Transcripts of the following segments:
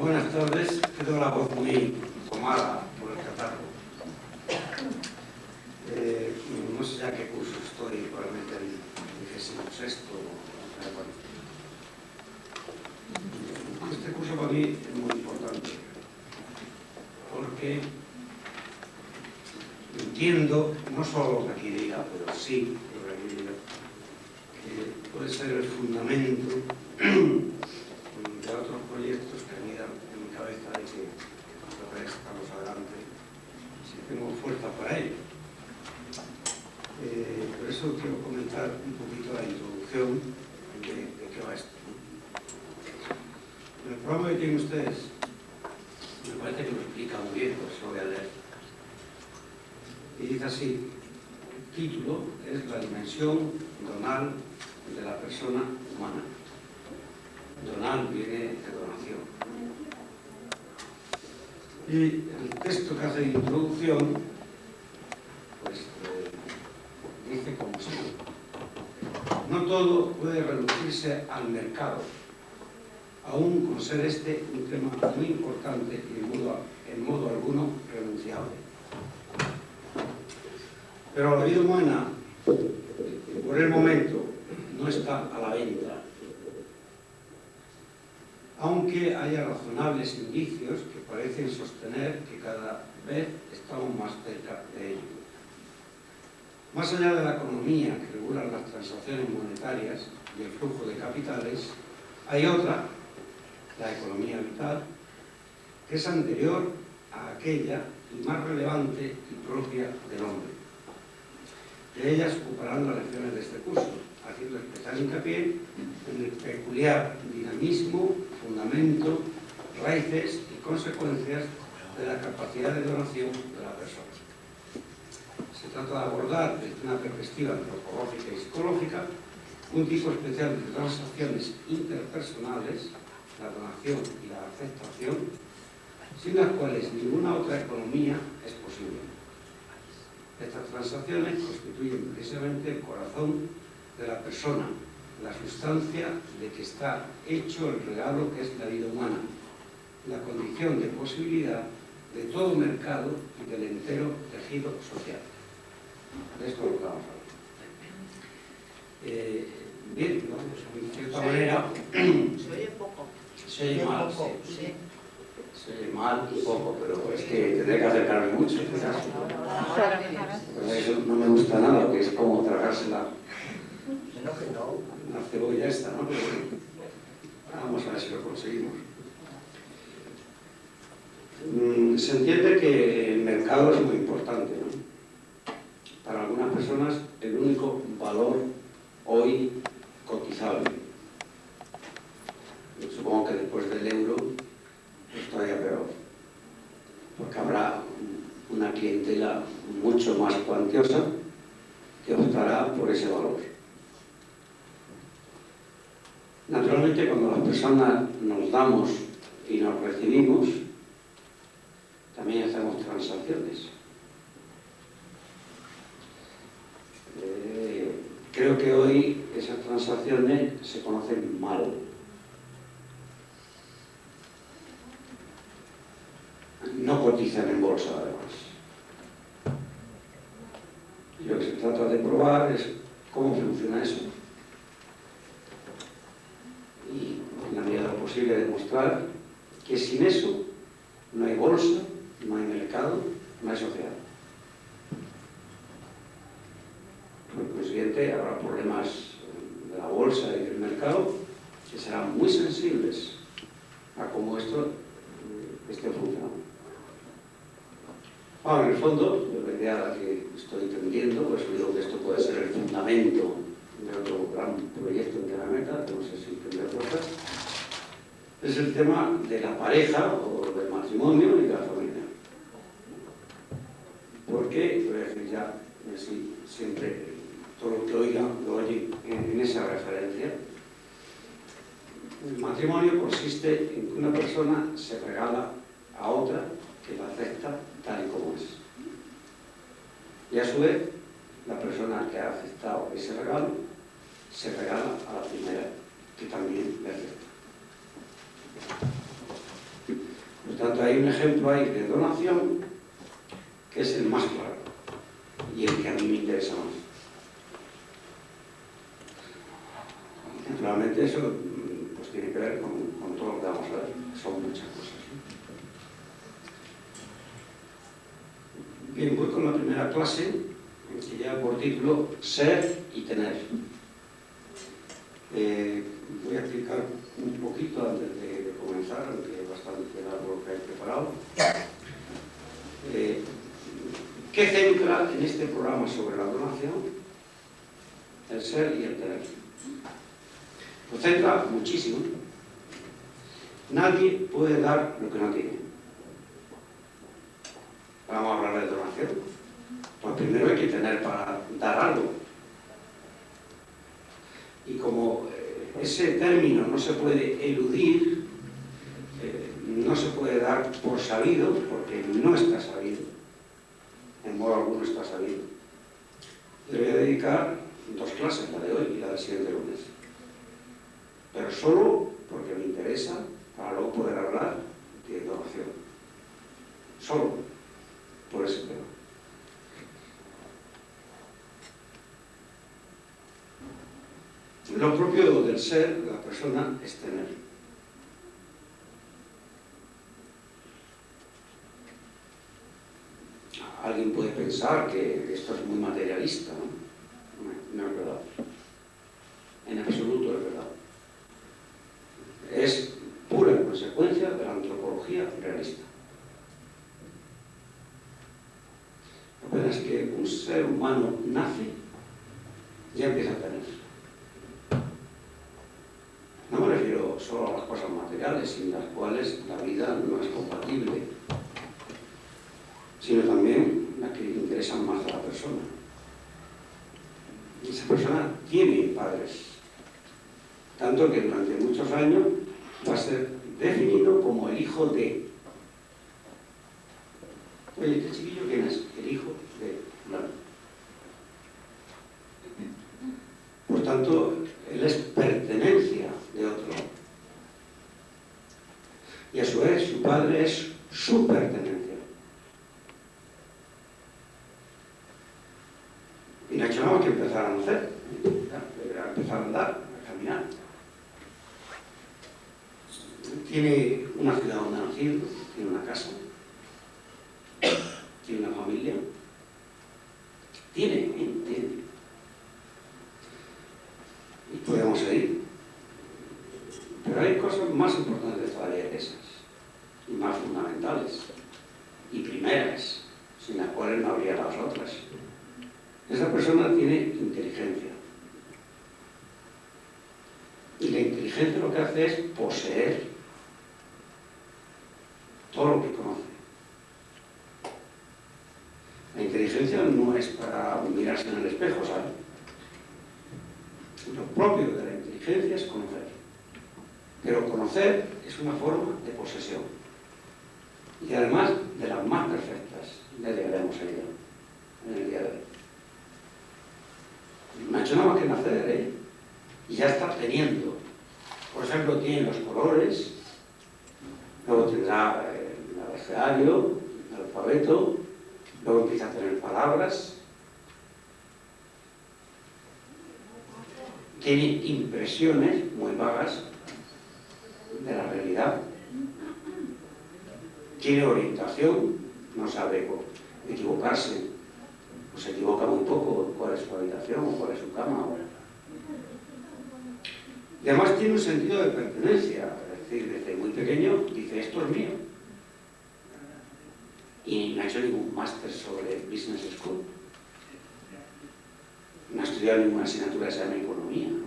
Buenas tardes. Tengo la voz muy tomada por el catarro. No sé ya qué curso estoy, probablemente el 26º. Este curso para mí es muy importante porque entiendo, no solo lo que aquí diga, pero sí lo que aquí diga, que puede ser el fundamento de otros proyectos que anidan en mi cabeza y que trataré de sacarlos adelante si tengo fuerza para ello. Por eso quiero comentar un poquito la introducción de qué va esto. En el programa que tienen ustedes, me parece que lo explica muy bien, pues lo voy a leer. Y dice así: el título es La dimensión donal de la persona humana. Donal viene de donación. Y el texto que hace de introducción, pues dice como sigue: no todo puede reducirse al mercado, aún con ser este un tema muy importante y en modo alguno renunciable. Pero la vida humana, por el momento, no está a la venta, aunque haya razonables indicios que parecen sostener que cada vez estamos más cerca de ello. Más allá de la economía que regula las transacciones monetarias y el flujo de capitales, hay otra, la economía vital, que es anterior a aquella y más relevante y propia del hombre. De ellas ocuparán las lecciones de este curso, haciendo especial hincapié en el peculiar dinamismo, fundamento, raíces y consecuencias de la capacidad de donación de la persona. Se trata de abordar desde una perspectiva antropológica y psicológica un tipo especial de transacciones interpersonales, la donación y la aceptación, sin las cuales ninguna otra economía es posible. Estas transacciones constituyen precisamente el corazón de la persona, la sustancia de que está hecho el regalo que es la vida humana, la condición de posibilidad de todo mercado y del entero tejido social. De esto es lo que vamos a hablar. Bien, ¿no? De cierta manera... Se oye poco. Se oye mal, sí. Se oye mal y poco, pero es que tendré que acercarme mucho, quizás. Pues eso no me gusta nada, que es como tragársela. La cebolla esta, ¿no? Pero vamos a ver si lo conseguimos. Se entiende que el mercado es muy importante, ¿no? Para algunas personas el único valor hoy cotizable. Yo supongo que después del euro pues todavía peor, porque habrá una clientela mucho más cuantiosa que optará por ese valor. Naturalmente, cuando las personas nos damos y nos recibimos, también hacemos transacciones. Creo que hoy esas transacciones se conocen mal. No cotizan en bolsa, además. Y lo que se trata de probar es cómo funciona eso. Y, en la medida de lo posible, demostrar que sin eso no hay bolsa, no hay mercado, no hay sociedad. Por consiguiente, habrá problemas de la bolsa y del mercado que serán muy sensibles a cómo esto esté funcionando. Bueno, en el fondo, la idea a la que estoy tendiendo, pues digo que esto puede ser el fundamento de otro gran proyecto en la meta, que no sé si tendré fuerza, es el tema de la pareja o del matrimonio y de la familia. Porque, voy a decir ya, así, siempre, todo lo que oigan, lo oyen en esa referencia. El matrimonio consiste en que una persona se regala a otra que la acepta tal y como es. Y a su vez, la persona que ha aceptado ese regalo se regala a la primera, que también le acepta. tanto, hay un ejemplo ahí de donación que es el más claro y el que a mí me interesa más. Naturalmente eso pues tiene que ver con todo lo que vamos a ver, son muchas cosas, ¿no? Bien, voy con la primera clase, que lleva por título Ser y Tener. Voy a explicar un poquito antes de comenzar, aunque es bastante largo lo que hay preparado. ¿Qué centra en este programa sobre la donación? El ser y el tener. Lo centra muchísimo. Nadie puede dar lo que no tiene. Vamos a hablar de donación. Pues primero hay que tener para dar algo. Y como ese término no se puede eludir, no se puede dar por sabido, porque no está sabido, en modo alguno está sabido. Le voy a dedicar 2 clases, la de hoy y la del siguiente lunes. Pero solo porque me interesa para luego poder hablar de donación. Solo por ese tema. Lo propio del ser, de la persona, es tener. Alguien puede pensar que esto es muy materialista, ¿no? No es verdad. En absoluto es verdad. Es pura consecuencia de la antropología realista. Apenas que un ser humano nace, ya empieza a tener. No me refiero solo a las cosas materiales, sin las cuales la vida no es compatible, sino también las que interesan más a la persona. Y esa persona tiene padres, tanto que durante muchos años va a ser definido como el hijo de. Oye, ¿este chiquillo quién es? El hijo de fulano. Por tanto, él es pertenencia de otro. Y a su vez, su padre es su pertenencia. Y no ha hecho nada que empezar a nacer, a empezar a andar, a caminar. Tiene una ciudad donde ha nacido, tiene una casa, tiene una familia, tiene. Y podemos seguir. Pero hay cosas más importantes todavía que esas, y más fundamentales, y primeras, sin las cuales no habría las otras. Esa persona tiene inteligencia. Y la inteligencia lo que hace es poseer todo lo que conoce. La inteligencia no es para mirarse en el espejo, ¿sabes? Lo propio de la inteligencia es conocer. Pero conocer es una forma de posesión. Y además de las más perfectas. Ya llegaremos a ello en el día de hoy. No ha hecho nada más que nacer, ¿eh? Y ya está teniendo. Por ejemplo, tiene los colores, luego tendrá el abecedario, el alfabeto, luego empieza a tener palabras, tiene impresiones muy vagas de la realidad, tiene orientación, no sabe equivocarse, pues se equivoca muy poco cuál es su habitación o cuál es su cama. Y además tiene un sentido de pertenencia, es decir, desde muy pequeño dice, esto es mío. Y no ha hecho ningún máster sobre Business School. No ha estudiado ninguna asignatura que se llama economía, ¿no?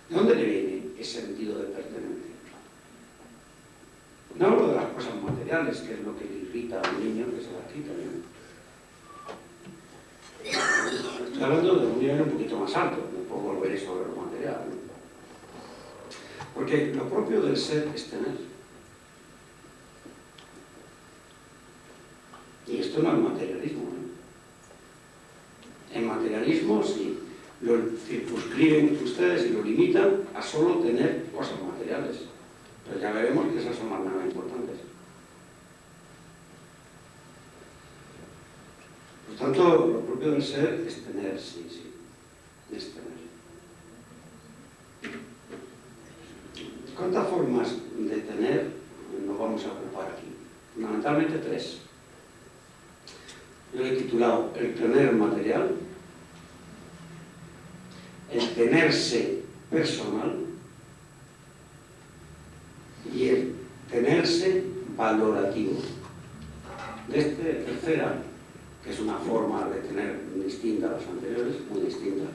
¿De dónde le viene ese sentido de pertenencia? No hablo de las cosas materiales, que es lo que le irrita a un niño que se las quita, ¿no? Estoy hablando de un nivel un poquito más alto, no puedo volver sobre lo material, ¿no? Porque lo propio del ser es tener. Y esto no es materialismo, ¿no? En materialismo, sí, lo circunscriben ustedes y lo limitan a solo tener cosas materiales. Pero ya veremos que esas son las más importantes. Por tanto, lo propio del ser es tener, sí, es tener. ¿Cuántas formas de tener nos vamos a ocupar aquí? Fundamentalmente 3. Yo le he titulado el tener material, el tenerse personal y el tenerse valorativo. De tercera, que es una forma de tener distinta a las anteriores, muy distinta,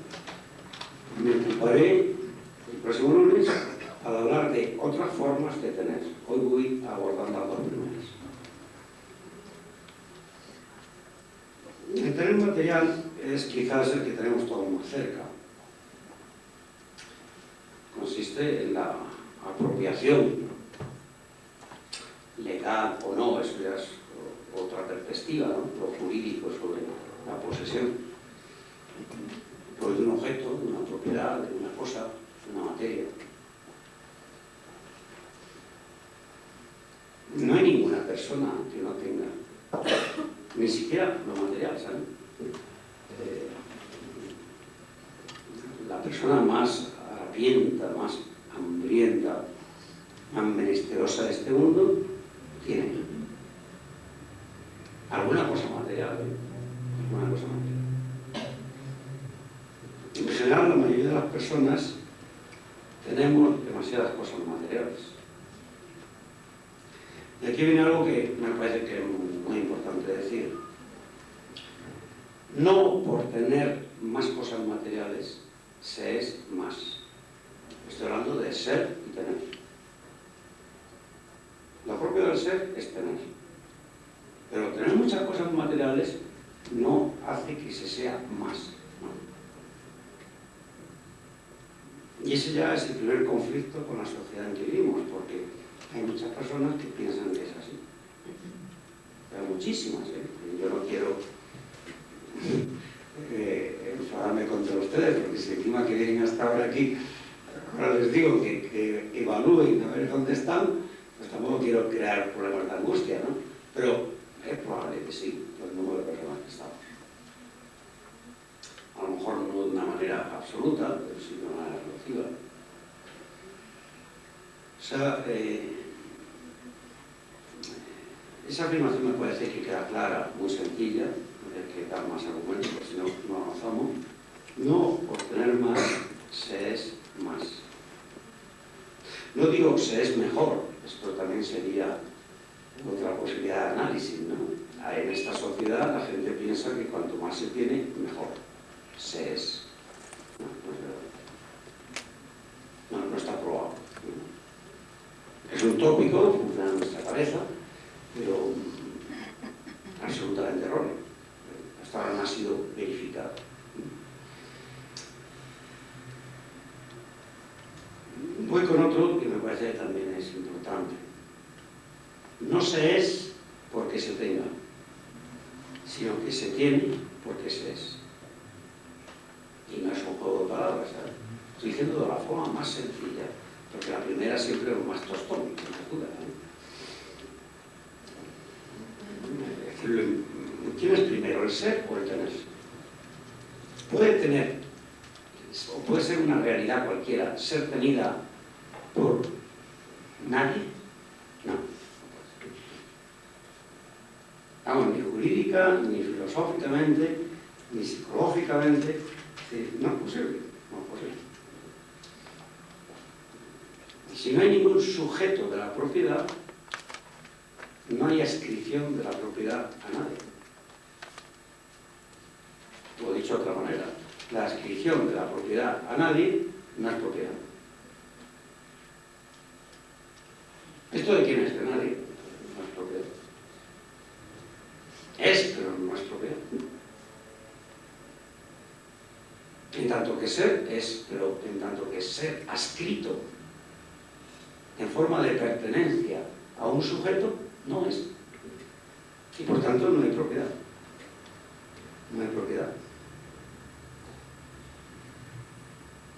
me ocuparé el próximo lunes al hablar de otras formas de tener. Hoy voy a abordar las 2 primeras. El tener material es quizás el que tenemos todos más cerca. Consiste en la apropiación, legal o no, eso ya es otra perspectiva, ¿no? Lo jurídico sobre la posesión, pues de un objeto, de una propiedad, de una cosa, de una materia. No hay ninguna persona que no tenga ni siquiera lo material, ¿saben? La persona más harapienta, más hambrienta, más menesterosa de este mundo tiene alguna cosa material, alguna cosa material. En general, la mayoría de las personas tenemos demasiadas cosas materiales. Y aquí viene algo que me parece que es muy importante decir. No por tener más cosas materiales se es más. Estoy hablando de ser y tener. Lo propio del ser es tener. Pero tener muchas cosas materiales no hace que se sea más, ¿no? Y ese ya es el primer conflicto con la sociedad en que vivimos, porque hay muchas personas que piensan que es así. Pero muchísimas, ¿eh? Yo no quiero enfadarme contra ustedes, porque si encima que vienen hasta ahora aquí, ahora les digo que evalúen a ver dónde están, pues tampoco quiero crear problemas de angustia, ¿no? Pero es probable que sí, por el número de personas que estamos. A lo mejor no de una manera absoluta, pero sí de una manera relativa. O sea, esa afirmación me parece que queda clara, muy sencilla, no hay que dar más argumentos, porque si no, no avanzamos. No por tener más se es más. No digo se es mejor, esto también sería otra posibilidad de análisis, ¿no? En esta sociedad la gente piensa que cuanto más se tiene, mejor. Se es. No, no es verdad. No está probado. Es un tópico, funciona en nuestra cabeza, pero absolutamente erróneo. Hasta ahora no ha sido verificado. Voy con otro que me parece que también es importante. No se es porque se tenga, sino que se tiene porque se es. Y no es un juego de palabras, ¿sabes? Estoy diciendo de la forma más sencilla, porque la primera siempre es lo más tostón, sin duda, ¿no? ¿Quién es primero, el ser o el tener? Puede tener, o puede ser una realidad cualquiera, ser tenida por nadie. No. Vamos, ni jurídica, ni filosóficamente, ni psicológicamente, no es posible, no es posible. Y si no hay ningún sujeto de la propiedad, no hay adscripción de la propiedad a nadie. O dicho de otra manera, la adscripción de la propiedad a nadie no es propiedad. ¿Esto de quién es? De nadie. No es propiedad. Es, pero no es propiedad. En tanto que ser es, pero en tanto que ser adscrito en forma de pertenencia a un sujeto, no es. Y por tanto no hay propiedad. No hay propiedad.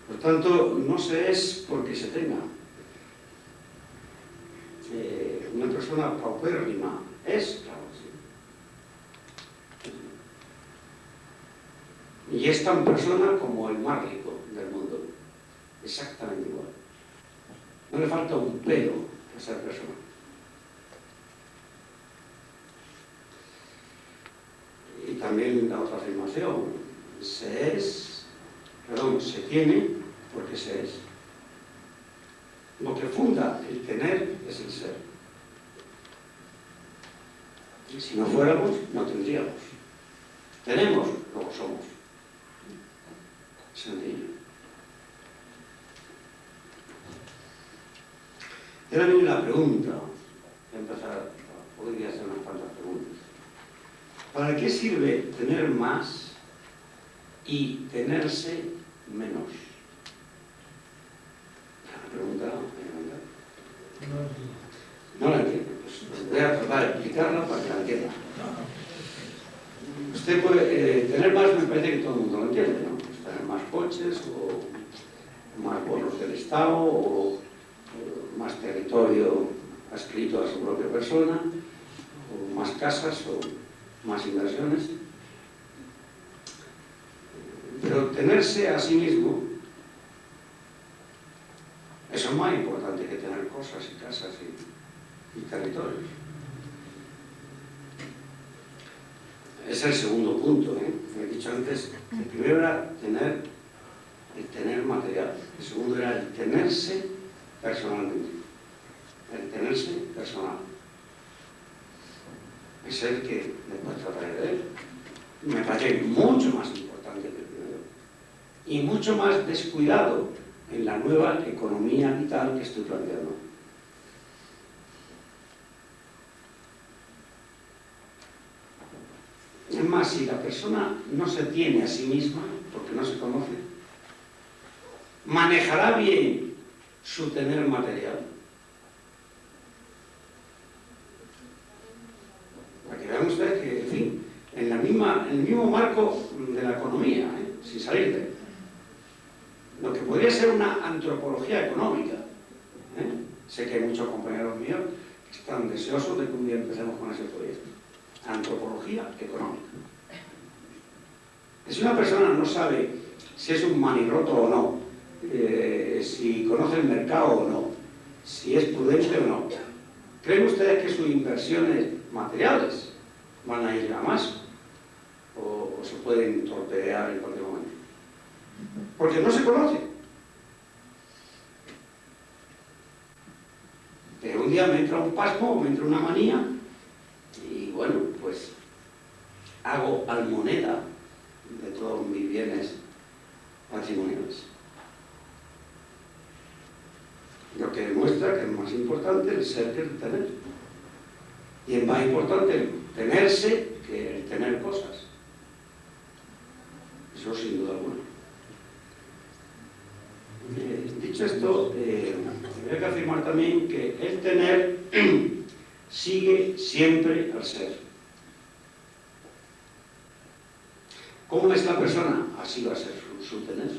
Por tanto, no se es porque se tenga. persona paupérrima? Es, claro que sí. Y es tan persona como el más rico del mundo. Exactamente igual. No le falta un pelo a ser persona. Y también la otra afirmación, se tiene porque se es. Lo que funda el tener es el ser. Y si no fuéramos, no tendríamos. Tenemos, luego somos. Sencillo. Y ahora viene la pregunta. Voy a empezar, podría hacer unas cuantas preguntas. ¿Para qué sirve tener más y tenerse menos? La pregunta no la entiendo. Pues voy a tratar de explicarla para que la entienda. Usted puede tener más, me parece que todo el mundo lo entiende, ¿no? Pues tener más coches o más bonos del Estado o más territorio adscrito a su propia persona o más casas o más inversiones. Pero tenerse a sí mismo, eso es más importante que tener cosas y casas y territorios. Es el segundo punto, ¿eh? He dicho antes, el primero era el tener material, el segundo era el tenerse personalmente, el tenerse personal. Es el que después trataré de él. Me parece mucho más importante que el primero y mucho más descuidado en la nueva economía vital que estoy planteando. Es más, si la persona no se tiene a sí misma, porque no se conoce, manejará bien su tener material. Para que vean ustedes que, en fin, en el mismo marco de la economía, sin salir de él, lo que podría ser una antropología económica. Sé que hay muchos compañeros míos que están deseosos de que un día empecemos con ese proyecto. Antropología económica. Si una persona no sabe si es un manirroto o no, si conoce el mercado o no, si es prudente o no, ¿creen ustedes que sus inversiones materiales van a ir a más? ¿O se pueden torpedear en cualquier momento? Porque no se conoce. Pero un día me entra un pasmo o me entra una manía y bueno, pues hago almoneda de todos mis bienes patrimoniales. Lo que demuestra que es más importante el ser que el tener. Y es más importante el tenerse que el tener cosas. Eso sin duda alguna. Dicho esto, hay que afirmar también que el tener sigue siempre al ser. ¿Cómo es la persona? Así va a ser su tener.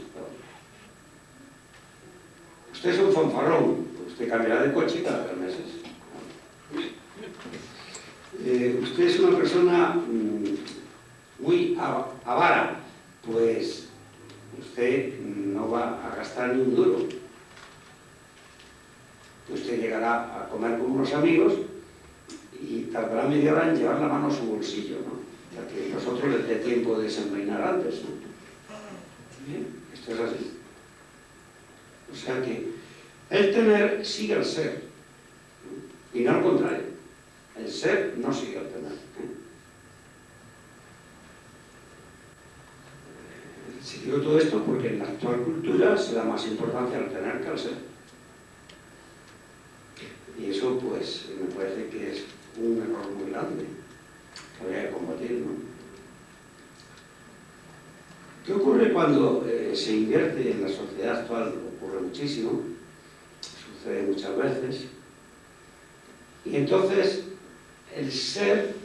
Usted es un fanfarrón, usted cambiará de coche cada 3 meses. Usted es una persona muy avara, pues usted no va a gastar ni un duro. Usted llegará a comer con unos amigos y tardará media hora en llevar la mano a su bolsillo, ¿no? Para que nosotros les dé tiempo de desenvainar antes, ¿no? Bien, esto es así. O sea que el tener sigue al ser, ¿no? Y no al contrario. El ser no sigue al tener, Si digo todo esto porque en la actual cultura se da más importancia al tener que al ser. Y eso, pues, me parece que es un error muy grande que habría que combatir, ¿no? ¿Qué ocurre cuando se invierte en la sociedad actual? Ocurre muchísimo, sucede muchas veces. Y entonces el ser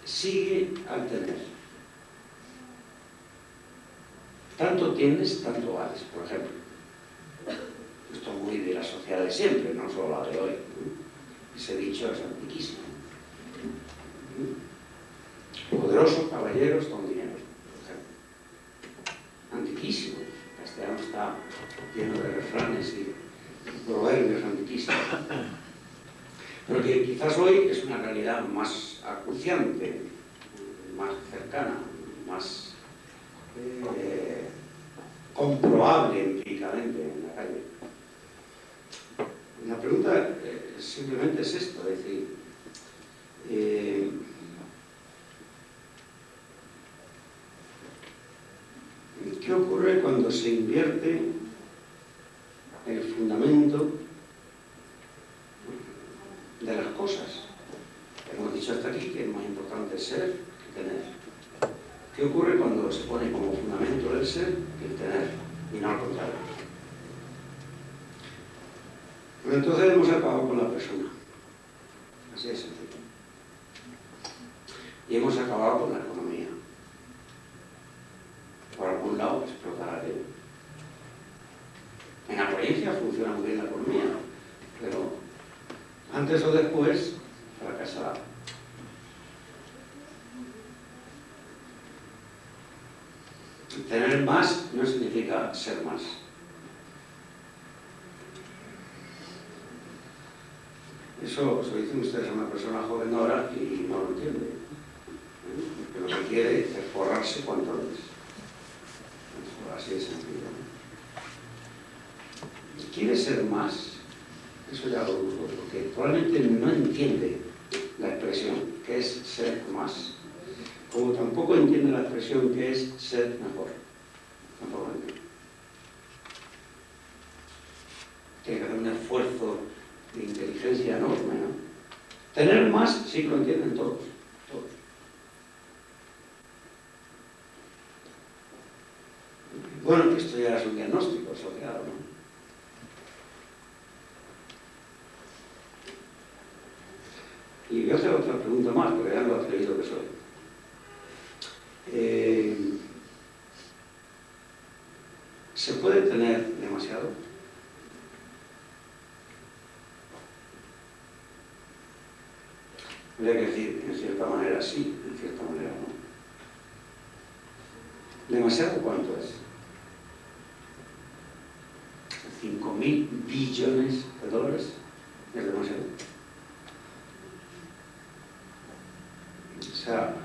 sigue al tener. Tanto tienes, tanto vales, por ejemplo. Esto es muy de la sociedad de siempre, no solo la de hoy, ¿no? Ese dicho es antiquísimo. Poderosos caballeros con dinero. Antiquísimo. El castellano está lleno de refranes y proverbios antiquísimos. Pero que quizás hoy es una realidad más acuciante, más cercana, más comprobable empíricamente en la calle. La pregunta simplemente es esto, es decir, ¿qué ocurre cuando se invierte el fundamento de las cosas? Hemos dicho hasta aquí que es más importante ser que tener. ¿Qué ocurre cuando se pone como fundamento el ser que el tener? Y no al contrario. Pero entonces hemos acabado con la persona. Así de sencillo. Y hemos acabado con la economía. Por algún lado explotará aquello. En apariencia funciona muy bien la economía, pero antes o después fracasará. Tener más no significa ser más. Eso se lo dicen ustedes a una persona joven ahora y no lo entiende. Porque lo que quiere es forrarse cuanto antes. Eso, así de sencillo. ¿Quiere ser más? Eso ya lo dudo, porque probablemente no entiende la expresión que es ser más, como tampoco entiende la expresión que es ser mejor. Tampoco lo entiende. Tiene que hacer un esfuerzo de inteligencia enorme, ¿no? Tener más sí que lo entienden todos. Bueno, esto ya es un diagnóstico social, ¿no? Y voy a hacer otra pregunta más, porque ya lo atrevido que soy. ¿Se puede tener demasiado? Habría que decir, en cierta manera sí, en cierta manera no. ¿Demasiado cuánto es? 5.000 billones de dólares es demasiado. O sea,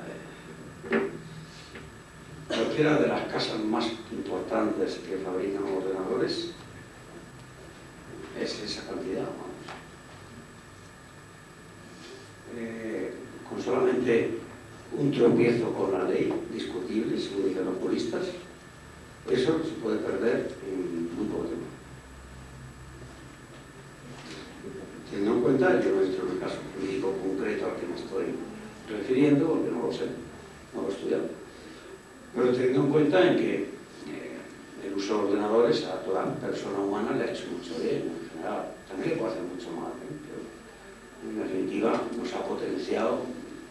cualquiera de las casas más importantes que fabrican ordenadores es esa cantidad, vamos. Con solamente un tropiezo con la ley discutible, según dicen los juristas, eso se puede perder en muy poco tiempo. Teniendo en cuenta, yo no he hecho el caso jurídico concreto al que me estoy refiriendo, porque no lo sé, no lo he estudiado, pero teniendo en cuenta en que el uso de ordenadores a toda persona humana le ha hecho mucho bien, en general, también le puede hacer mucho mal, pero en definitiva nos ha potenciado,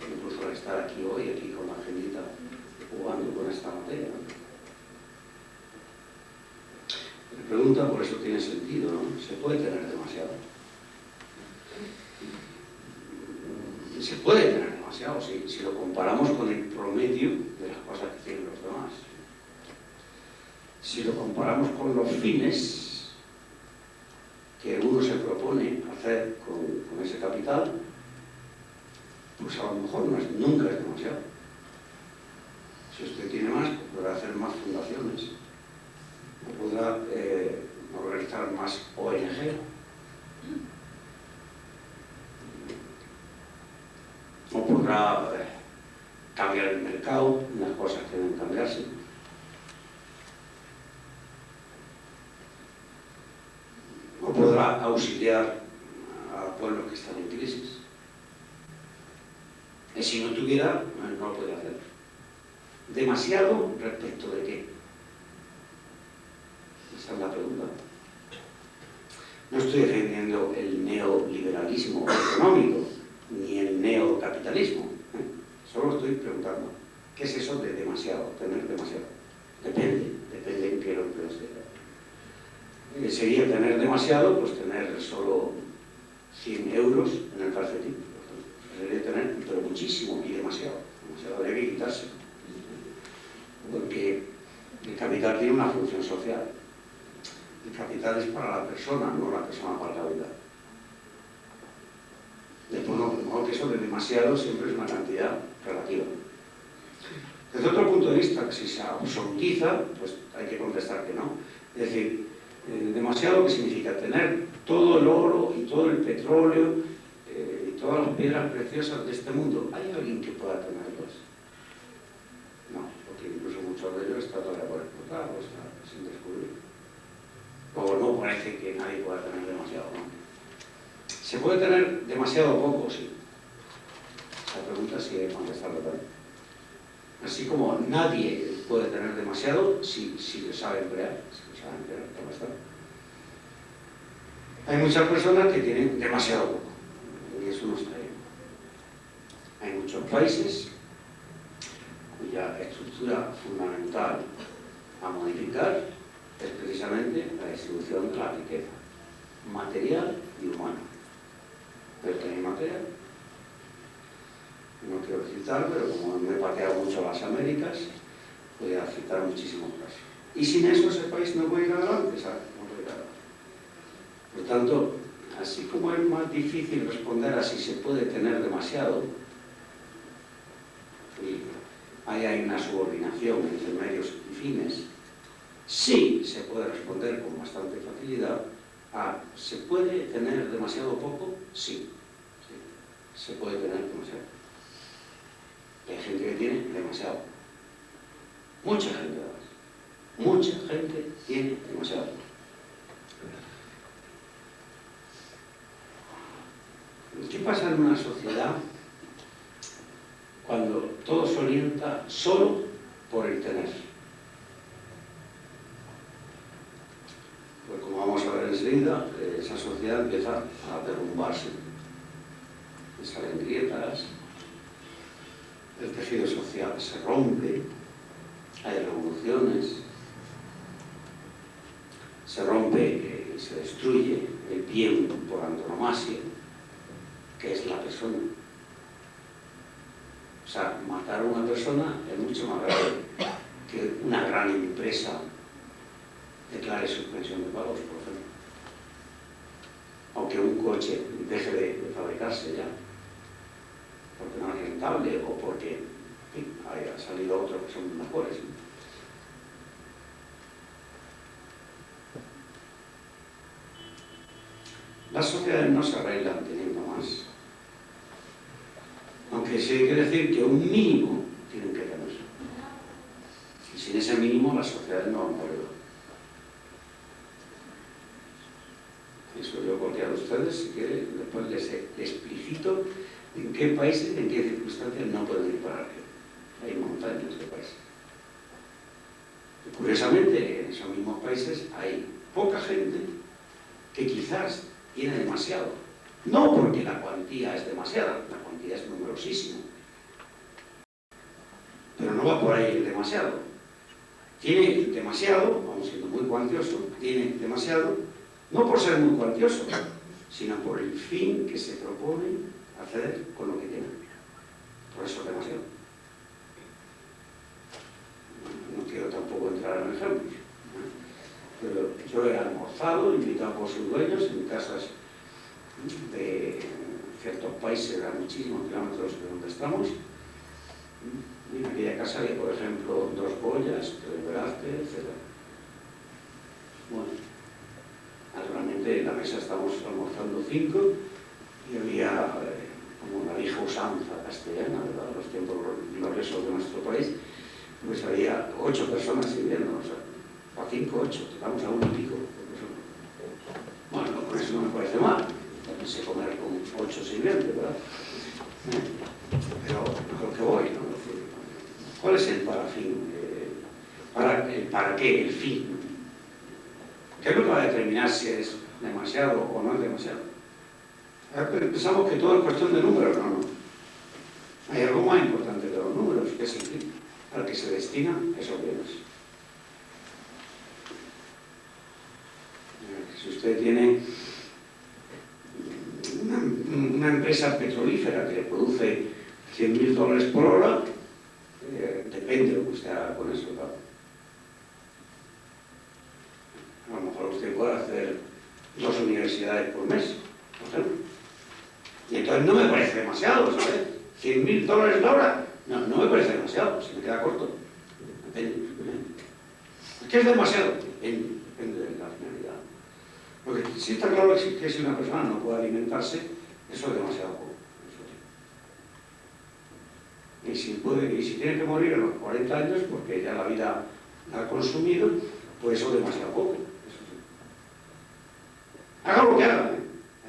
incluso al estar aquí hoy, aquí con la agendita, jugando con esta materia, ¿no? La pregunta por eso tiene sentido, ¿no? ¿Se puede tener demasiado? Se puede tener demasiado si lo comparamos con el promedio de las cosas que tienen los demás. Si lo comparamos con los fines que uno se propone hacer con ese capital, pues a lo mejor nunca es demasiado. Si usted tiene más, pues podrá hacer más fundaciones, podrá organizar más ONG, o podrá cambiar el mercado, las cosas que deben cambiarse. O podrá auxiliar a pueblos que están en crisis. Y si no tuviera, no lo podría hacer. ¿Demasiado respecto de qué? Esa es la pregunta. No estoy defendiendo el neoliberalismo económico, ni el neocapitalismo. Solo estoy preguntando, ¿qué es eso de demasiado? Tener demasiado. Depende en qué lo empleo sea. Sería tener demasiado, pues tener solo 100 euros en el calcetín. Se debe tener, pero muchísimo y demasiado. Demasiado, habría que quitarse. Porque el capital tiene una función social. El capital es para la persona, no la persona para el capital. De modo que eso de demasiado siempre es una cantidad relativa. Desde otro punto de vista, si se absolutiza, pues hay que contestar que no. Es decir, demasiado, ¿qué significa? Tener todo el oro y todo el petróleo y todas las piedras preciosas de este mundo. ¿Hay alguien que pueda tenerlas? No, porque incluso muchos de ellos están todavía por explotar, o sea, sin descubrir. O no parece que nadie pueda tener demasiado, ¿no? ¿Se puede tener demasiado poco? Sí. Esa pregunta sí hay que contestarla también. Así como nadie puede tener demasiado si lo sabe emplear. Si lo sabe emplear, ¿cómo está? Hay muchas personas que tienen demasiado poco. Y eso no está bien. Hay muchos países cuya estructura fundamental a modificar es precisamente la distribución de la riqueza material y humana. Pero también material. No quiero citar, pero como me he pateado mucho a las Américas, podría citar muchísimos casos. Y sin eso ese país no puede ir adelante, ¿sabes? No puede ir adelante. Por tanto, así como es más difícil responder a si se puede tener demasiado, y ahí hay una subordinación entre medios y fines, sí se puede responder con bastante facilidad a ¿se puede tener demasiado poco? Sí, se puede tener demasiado. Hay gente que tiene demasiado. Mucha gente, además. Mucha gente tiene demasiado. ¿Qué pasa en una sociedad cuando todo se orienta solo por el tener? Pues como vamos a ver enseguida, esa sociedad empieza a derrumbarse. Salen grietas, el tejido social se rompe, hay revoluciones, se rompe y se destruye el bien por antonomasia, que es la persona. O sea, matar a una persona es mucho más grave que una gran empresa declare suspensión de pagos, por ejemplo. O que un coche deje de fabricarse ya, porque no es rentable o porque haya salido otros que son mejores. Las sociedades no se arreglan teniendo más. Aunque sí hay que decir que un mínimo tienen que tener. Y sin ese mínimo las sociedades no van a arreglar. Eso yo cualquiera de ustedes, si quieren, después les explicito en qué países, en qué circunstancias no pueden ir para arriba. Hay montañas de países. Y curiosamente, en esos mismos países hay poca gente que quizás tiene demasiado. No porque la cuantía es demasiada, la cuantía es numerosísima. Pero no va por ahí el demasiado. Tiene demasiado, vamos siendo muy cuantioso, tiene demasiado, no por ser muy cuantioso, sino por el fin que se propone hacer con lo que tiene. Por eso es demasiado. No quiero tampoco entrar en ejemplos, pero yo he almorzado, invitado por sus dueños, en casas de ciertos países a muchísimos kilómetros de donde estamos. En aquella casa había, por ejemplo, 2 Goyas, 3 Velázquez, etc. Bueno, naturalmente en la mesa estamos almorzando 5 y había, como la vieja usanza castellana, ¿verdad?, los tiempos gloriosos de nuestro país, pues había 8 personas sirviendo, o sea, a 5, 8, tocamos a 1 y pico. Bueno, con eso no me parece mal, también sé comer con 8 sirvientes, ¿verdad? Pero a lo que voy, ¿no? ¿Cuál es el parafín? ¿Para qué? El fin. ¿Qué es lo que va a determinar si es demasiado o no es demasiado? Pensamos que todo es cuestión de números, no. Hay algo más importante que los números, que es el fin al que se destinan esos bienes. Si usted tiene empresa petrolífera que le produce $100.000 por hora, depende de lo que usted haga con eso, ¿verdad? A lo mejor usted puede hacer 2 universidades por mes, por ejemplo. Y entonces no me parece demasiado, ¿sabes? $100.000 la hora, no me parece demasiado, se me queda corto. Depende. ¿Es que es demasiado? Depende de la finalidad. Lo que sí está claro es que si una persona no puede alimentarse, eso es demasiado poco. Y si tiene que morir a los 40 años, porque ya la vida la ha consumido, pues eso es demasiado poco. Eso sí. Haga lo que haga, ¿eh?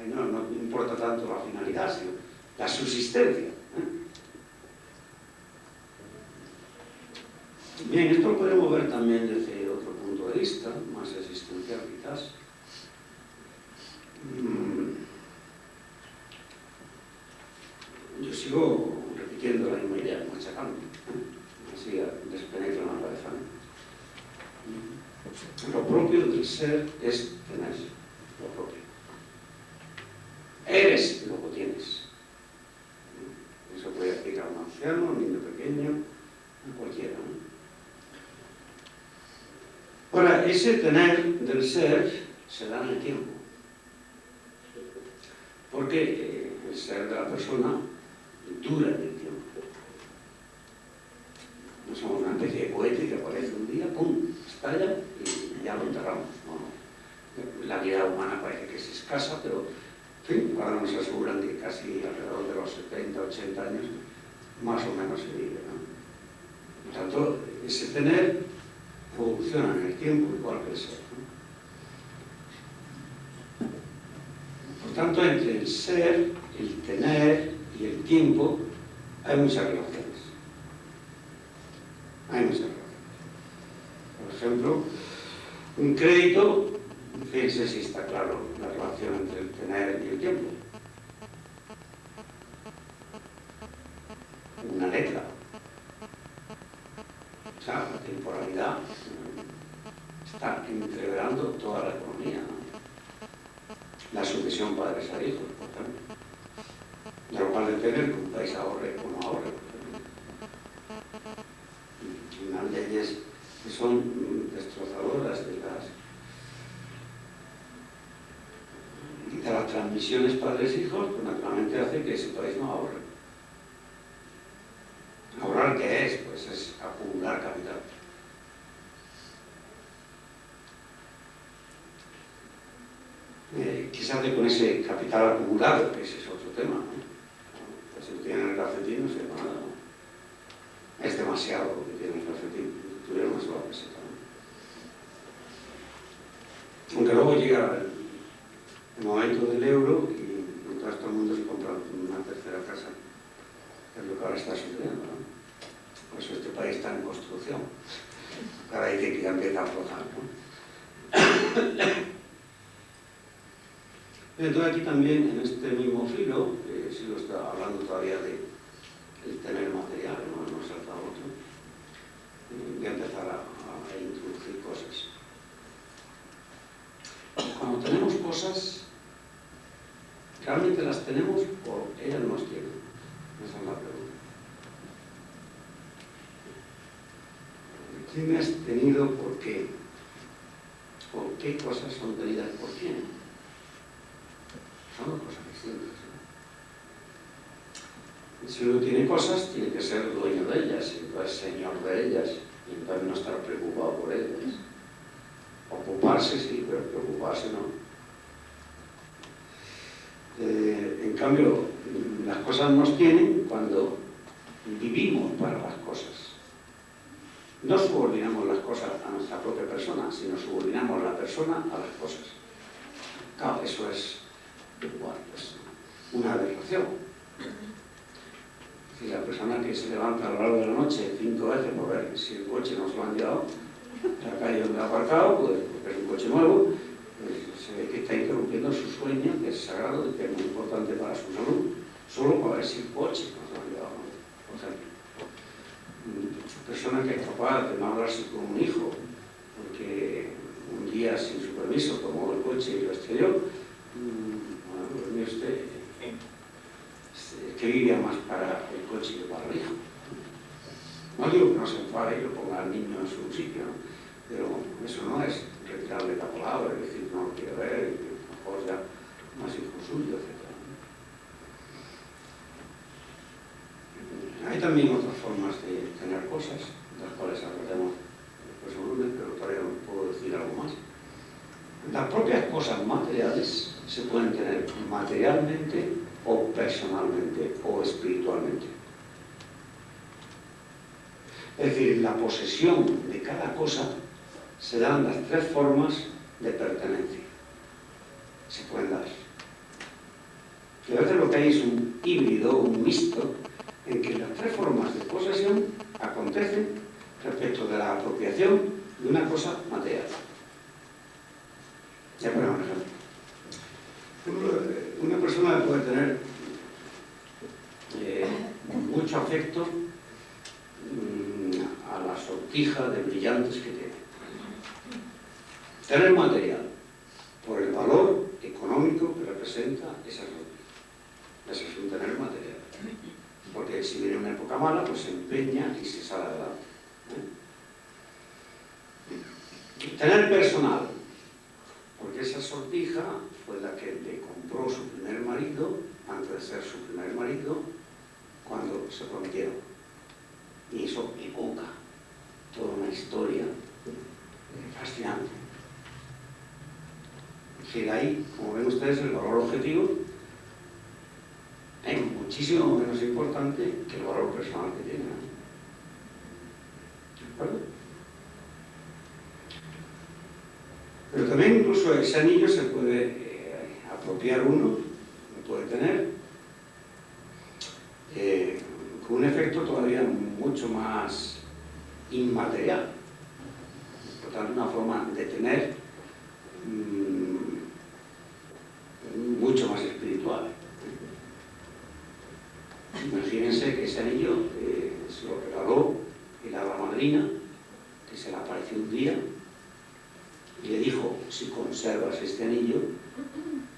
No importa tanto la finalidad, sino la subsistencia. Bien, esto lo podemos ver también desde otro punto de vista, más existencial quizás. Yo sigo repitiendo la misma idea, machacando, así despenetra la cabeza. Lo propio del ser es tener lo propio. Eres lo que tienes. Eso puede explicar a un anciano, a un niño pequeño, a cualquiera, ¿no? Ahora, ese tener del ser se da en el tiempo. Porque el ser de la persona dura en el tiempo. No somos una especie de cohete que aparece un día, ¡pum!, estalla y ya lo enterramos. ¿No? La vida humana parece que es escasa, pero en fin, ahora nos aseguran que casi alrededor de los 70, 80 años más o menos se vive, ¿no? Por tanto, ese tener evoluciona en el tiempo igual que el ser, ¿no? Por tanto, entre el ser, el tener y el tiempo hay muchas relaciones. Hay muchas relaciones. Por ejemplo, un crédito, fíjense si está claro la relación entre el tener y el tiempo. Una letra. O sea, la temporalidad está entreverando toda la economía, ¿no? La sucesión padres a hijos, por ejemplo. De lo cual depende que un país ahorre o no ahorre, por ejemplo. Unas leyes que son destrozadoras de las transmisiones padres-hijos, pues naturalmente hace que ese país no ahorre. ¿Ahorrar qué es? Pues es acumular capital. ¿Qué se hace con ese capital acumulado? Que ese es otro tema, ¿no? Pues si lo tiene en el calcetín no sirve para nada, ¿no? Es demasiado lo que tiene el calcetín. Si tuviera una sola peseta, ¿no? Aunque luego llega el momento del euro y todo el mundo se compra una tercera casa, que es lo que ahora está sucediendo, ¿no? Por eso este país está en construcción. Ahora dice que ya empieza a aflojar, ¿no? Entonces aquí también, en este mismo filo, si lo está hablando todavía de el tener material, no salta otro, voy a empezar a introducir cosas. Cuando tenemos cosas, ¿realmente las tenemos o ellas nos tienen? Esa es la pregunta. ¿Quién me has tenido por qué? ¿O qué cosas son tenidas por quién? Son dos cosas distintas, ¿no? Si uno tiene cosas, tiene que ser dueño de ellas, y entonces señor de ellas, y entonces no estar preocupado por ellas. Ocuparse sí, pero preocuparse no. En cambio, las cosas nos tienen cuando vivimos para las cosas. No subordinamos las cosas a nuestra propia persona, sino subordinamos la persona a las cosas. Claro, eso es igual, pues, una aberración. Si la persona que se levanta a lo largo de la noche 5 veces por ver si el coche no se lo han llevado a la calle donde ha aparcado, pues porque es un coche nuevo, pues se ve que está interrumpiendo su sueño, que es sagrado y que es muy importante para su salud, solo para ver si el coche no se lo han llevado, por ejemplo. Persona que es capaz de no hablarse con un hijo porque un día sin su permiso tomó el coche y lo estrelló. Bueno, pues mire usted, que vive más para el coche que para el hijo. No digo que no se enfade y lo ponga al niño en su sitio, ¿no? Pero eso no es retirarle la palabra, es decir, no lo quiere ver, y que mejor ya más hijo suyo, etc. Hay también otras formas de tener cosas, de las cuales hablaremos después un lunes, pero todavía no puedo decir algo más. Las propias cosas materiales se pueden tener materialmente o personalmente o espiritualmente. Es decir, la posesión de cada cosa se dan las tres formas de pertenencia. Se pueden dar. Y a veces lo que hay es un híbrido, un mixto, en que las tres formas de posesión acontecen respecto de la apropiación de una cosa material. Ya ponemos un ejemplo. Una persona puede tener mucho afecto a la sortija de brillantes que tiene. Tener material por el valor económico que representa esa sortija. Eso es un tener material. Porque si viene una época mala, pues se empeña y se sale adelante. Tener personal, porque esa sortija fue la que le compró su primer marido, antes de ser su primer marido, cuando se prometieron. Y eso evoca toda una historia fascinante. Es decir, ahí, como ven ustedes, el valor objetivo es muchísimo menos importante que el valor personal que tiene. ¿De acuerdo? Pero también incluso ese anillo se puede apropiar uno, lo puede tener, con un efecto todavía mucho más inmaterial. Por tanto, una forma de tener mucho más espiritual. Imagínense que ese anillo se lo regaló el hada madrina, que se le apareció un día y le dijo: si conservas este anillo,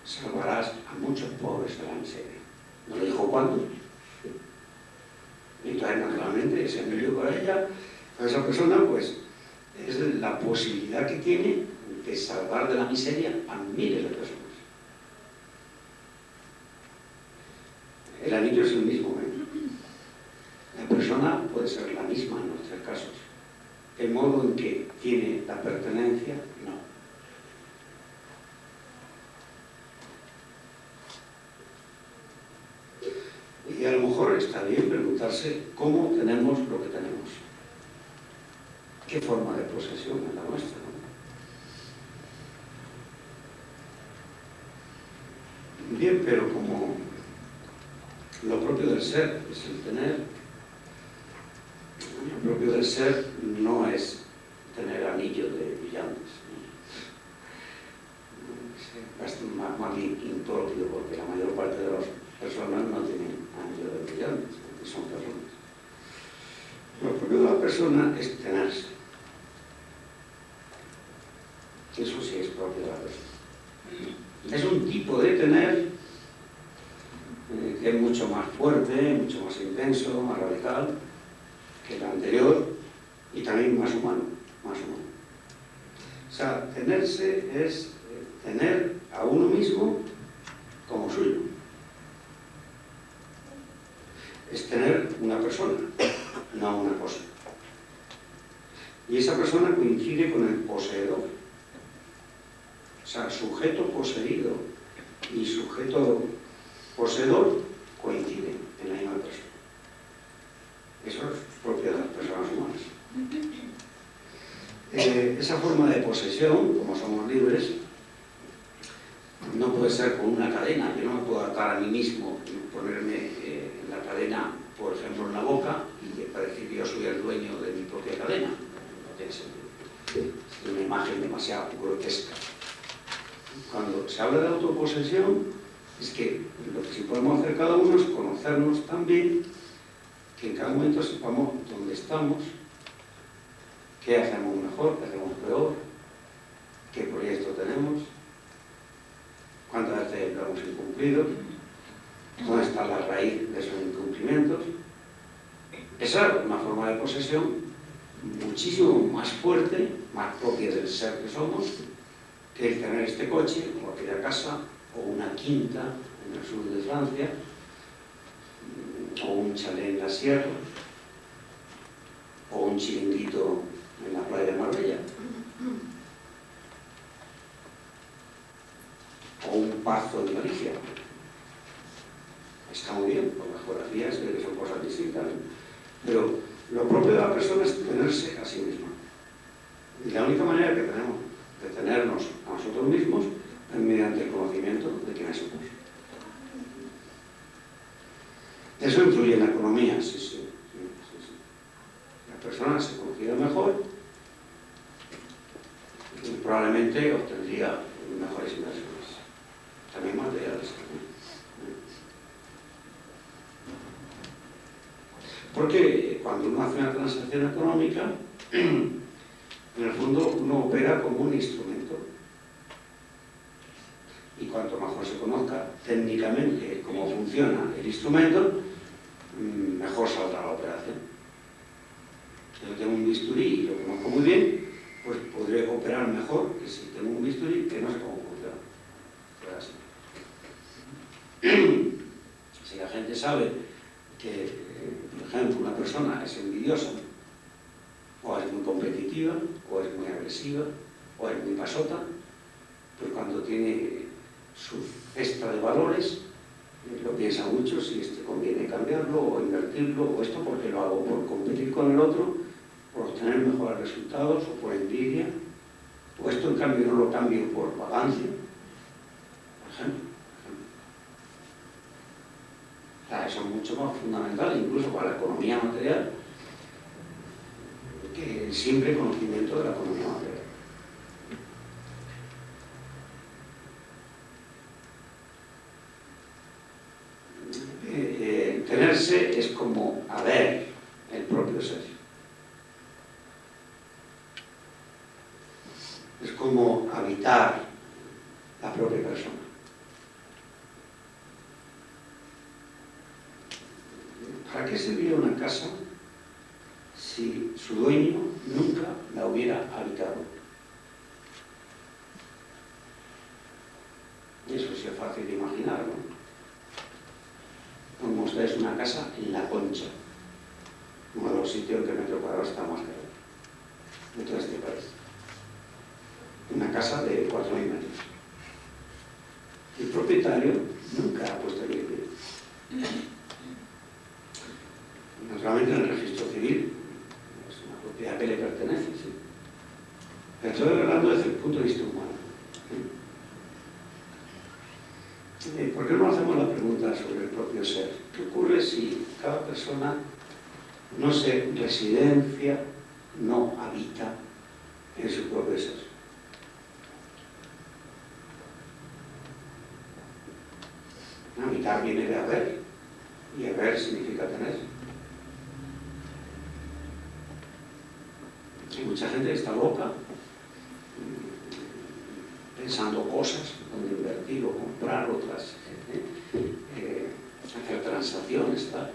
salvarás a muchos pobres de la miseria. No le dijo cuándo. Y entonces, naturalmente, ese anillo para ella, para esa persona, pues es la posibilidad que tiene de salvar de la miseria a miles de personas. El anillo es el mismo, ¿eh? La persona puede ser la misma en los tres casos. El modo en que tiene la pertenencia, no. Y a lo mejor está bien preguntarse cómo tenemos lo que tenemos. ¿Qué forma de posesión es la nuestra, no? Bien, pero como lo propio del ser es el tener, lo propio del ser no es tener anillo de brillantes. Es más bien impropio, porque la mayor parte de las personas no tienen anillo de brillantes, porque son personas. Lo propio de la persona es tenerse. Eso sí es propio de la persona. Es un tipo de tener que es mucho más fuerte, mucho más intenso, más radical que el anterior y también más humano, más humano. O sea, tenerse es tener a uno mismo como suyo. Es tener una persona, no una cosa. Y esa persona coincide con el poseedor. O sea, sujeto poseído y sujeto poseedor coinciden en la misma persona. Eso es propio de las personas humanas. Esa forma de posesión, como somos libres, no puede ser con una cadena. Yo no me puedo atar a mí mismo y ponerme la cadena, por ejemplo, en la boca y para decir que yo soy el dueño de mi propia cadena. No tiene sentido. Es una imagen demasiado grotesca. Cuando se habla de autoposesión, es que lo que sí podemos hacer cada uno es conocernos tan bien que en cada momento sepamos dónde estamos, qué hacemos mejor, qué hacemos peor, qué proyecto tenemos, cuántas veces lo hemos incumplido. ¿Dónde está la raíz de esos incumplimientos? Esa es una forma de posesión muchísimo más fuerte, más propia del ser que somos, que el tener este coche, o aquella casa, o una quinta en el sur de Francia, o un chalet en la sierra, o un chiringuito en la playa de Marbella, o un pazo en Galicia. Está muy bien, por las geografías que son cosas distintas, ¿no? Pero lo propio de la persona es tenerse a sí misma. Y la única manera que tenemos de tenernos a nosotros mismos es mediante el conocimiento de quiénes somos. Eso influye en la economía, sí. La persona se conociera mejor y probablemente obtendría mejores inversiones, también materiales. Porque cuando uno hace una transacción económica, en el fondo uno opera como un instrumento. Y cuanto mejor se conozca técnicamente cómo funciona el instrumento, mejor saldrá la operación. Si yo tengo un bisturí y lo conozco muy bien, pues podré operar mejor que si tengo un bisturí que no sé cómo funciona. Si la gente sabe que, por ejemplo, una persona es envidiosa, o es muy competitiva, o es muy agresiva, o es muy pasota, pues cuando tiene su cesta de valores, lo piensa mucho si conviene cambiarlo o invertirlo, o esto porque lo hago por competir con el otro, por obtener mejores resultados, o por envidia, o esto en cambio no lo cambio por vagancia, por ejemplo. O sea, eso es mucho más fundamental, incluso para la economía material, que el simple conocimiento de la economía material. Tenerse es como haber el propio ser. Es como habitar la propia persona. ¿Para qué serviría una casa si su dueño nunca la hubiera habitado? Eso sí es fácil de imaginar, ¿no? Como ustedes una casa en La Concha, uno de los sitios que el metro cuadrado está más caro de todo este país. Una casa de 4.000 metros. El propietario nunca ha puesto el límite. Naturalmente en el registro civil es una propiedad que le pertenece, sí. Pero estoy hablando desde el punto de vista humano. ¿Por qué no hacemos la pregunta sobre el propio ser? ¿Qué ocurre si cada persona no se residencia, no habita en su propio ser? Habitar viene de haber, y haber significa tener. Y mucha gente está loca, pensando cosas, donde invertir o comprar otras, hacer transacciones, tal,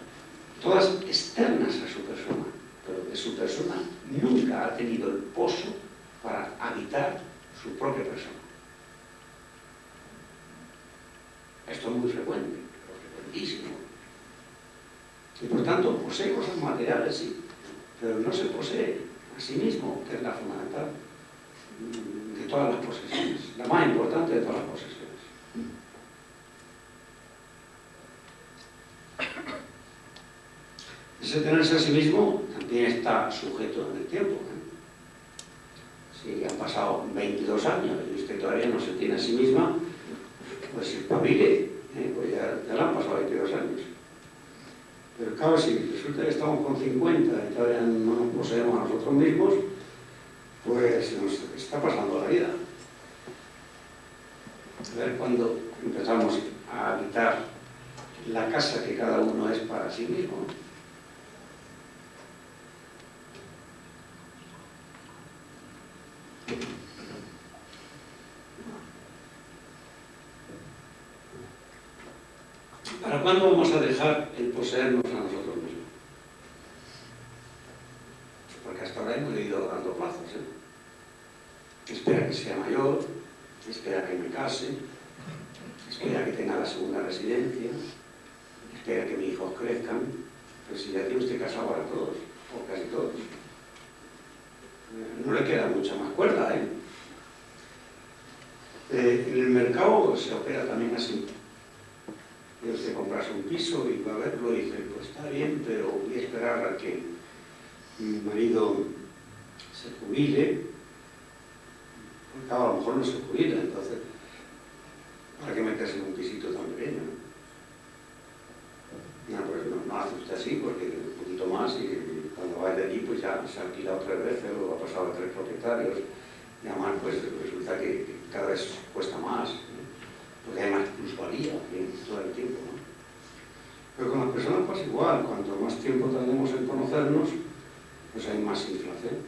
todas externas a su persona, pero que su persona nunca ha tenido el pozo para habitar su propia persona. Esto es muy frecuente, frecuentísimo. Y por tanto posee cosas materiales, sí, pero no se posee a sí mismo, que es la fundamental de todas las posesiones, la más importante de todas las posesiones. Ese tenerse a sí mismo también está sujeto en el tiempo. Si han pasado 22 años y usted todavía no se tiene a sí misma, pues espabile, pues ya le han pasado 22 años. Pero claro, si resulta que estamos con 50 y todavía no nos poseemos a nosotros mismos, pues nos está pasando la vida. A ver cuando empezamos a habitar la casa que cada uno es para sí mismo. ¿Para cuándo vamos a dejar el poseernos a nosotros mismos? Porque hasta ahora hemos ido dando plazos, ¿eh? Espera que sea mayor, espera que me case, espera que tenga la segunda residencia, espera que mis hijos crezcan. Pues si ya tiene usted casado ahora todos, o casi todos, no le queda mucha más cuerda, ¿eh? En el mercado se opera también así. Y usted comprarse un piso y va a verlo y dice, pues está bien, pero voy a esperar a que mi marido se jubile. Porque claro, a lo mejor no se jubila, entonces, ¿para qué meterse en un pisito tan pequeño? No, pues no hace usted así, porque un poquito más y cuando vaya de allí, pues ya se ha alquilado 3 veces o ha pasado a 3 propietarios. Y además, pues resulta que cada vez cuesta más, ¿no? Porque hay más plusvalía todo el tiempo, ¿no? Pero con las personas pasa igual, cuanto más tiempo tardemos en conocernos, pues hay más inflación.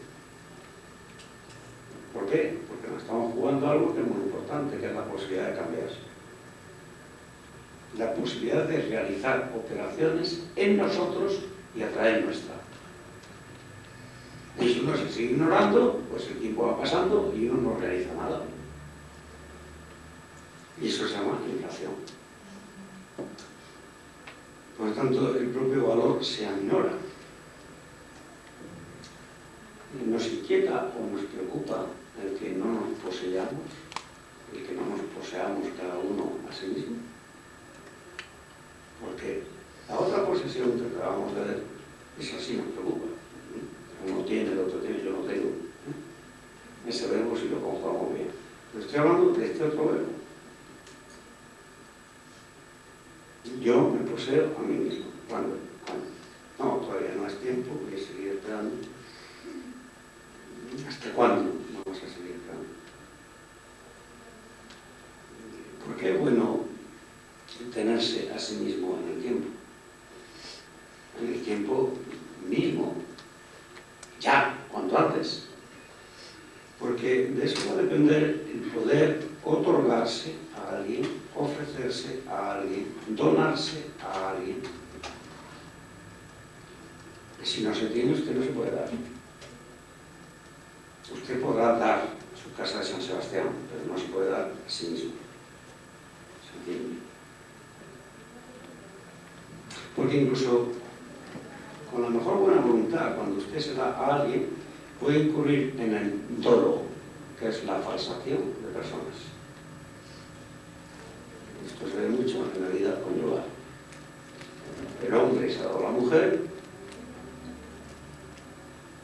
¿Por qué? Porque nos estamos jugando algo que es muy importante, que es la posibilidad de cambiarse. La posibilidad de realizar operaciones en nosotros y atraer nuestra. Y si uno se sigue ignorando, pues el tiempo va pasando y uno no realiza nada. Y eso se llama inflación. Por lo tanto, el propio valor se aminora. Nos inquieta o nos preocupa el que no nos poseamos, el que no nos poseamos cada uno a sí mismo. Porque la otra posesión que acabamos de ver, esa sí nos preocupa. Uno tiene, el otro tiene, yo no tengo. Ese verbo sí lo conjugamos bien. Pero estoy hablando de este otro verbo. Yo me poseo a mí mismo. ¿Cuándo? No, todavía no es tiempo, voy a seguir esperando. ¿Hasta cuándo vamos a seguir esperando? ¿Por qué es bueno tenerse a sí mismo en el tiempo? En el tiempo mismo. Ya, cuanto antes. Porque de eso va a depender el poder otorgarse a alguien, ofrecerse a alguien, donarse a alguien. Que si no se tiene, usted no se puede dar. Usted podrá dar su casa de San Sebastián, pero no se puede dar a sí mismo. ¿Se entiende? Porque incluso con la mejor buena voluntad, cuando usted se da a alguien, puede incurrir en el dolo, que es la falsación de personas. Esto se ve mucho en la vida conyugal. El hombre se ha dado a la mujer,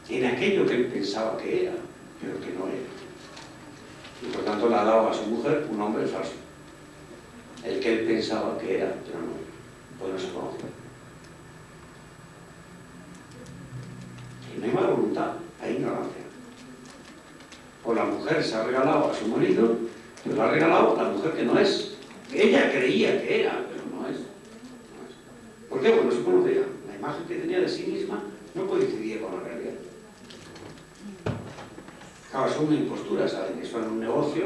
tiene aquello que él pensaba que era, pero que no era. Y por tanto le ha dado a su mujer un hombre falso. El que él pensaba que era, pero no era. Pues no se conoce. Y no hay mala voluntad, hay ignorancia. O la mujer se ha regalado a su marido, pero lo ha regalado a la mujer que no es. Que ella creía que era, pero no es. ¿Por qué? Porque no se conocía. La imagen que tenía de sí misma no coincidía con la realidad. Claro, son una impostura, ¿saben? Eso en un negocio,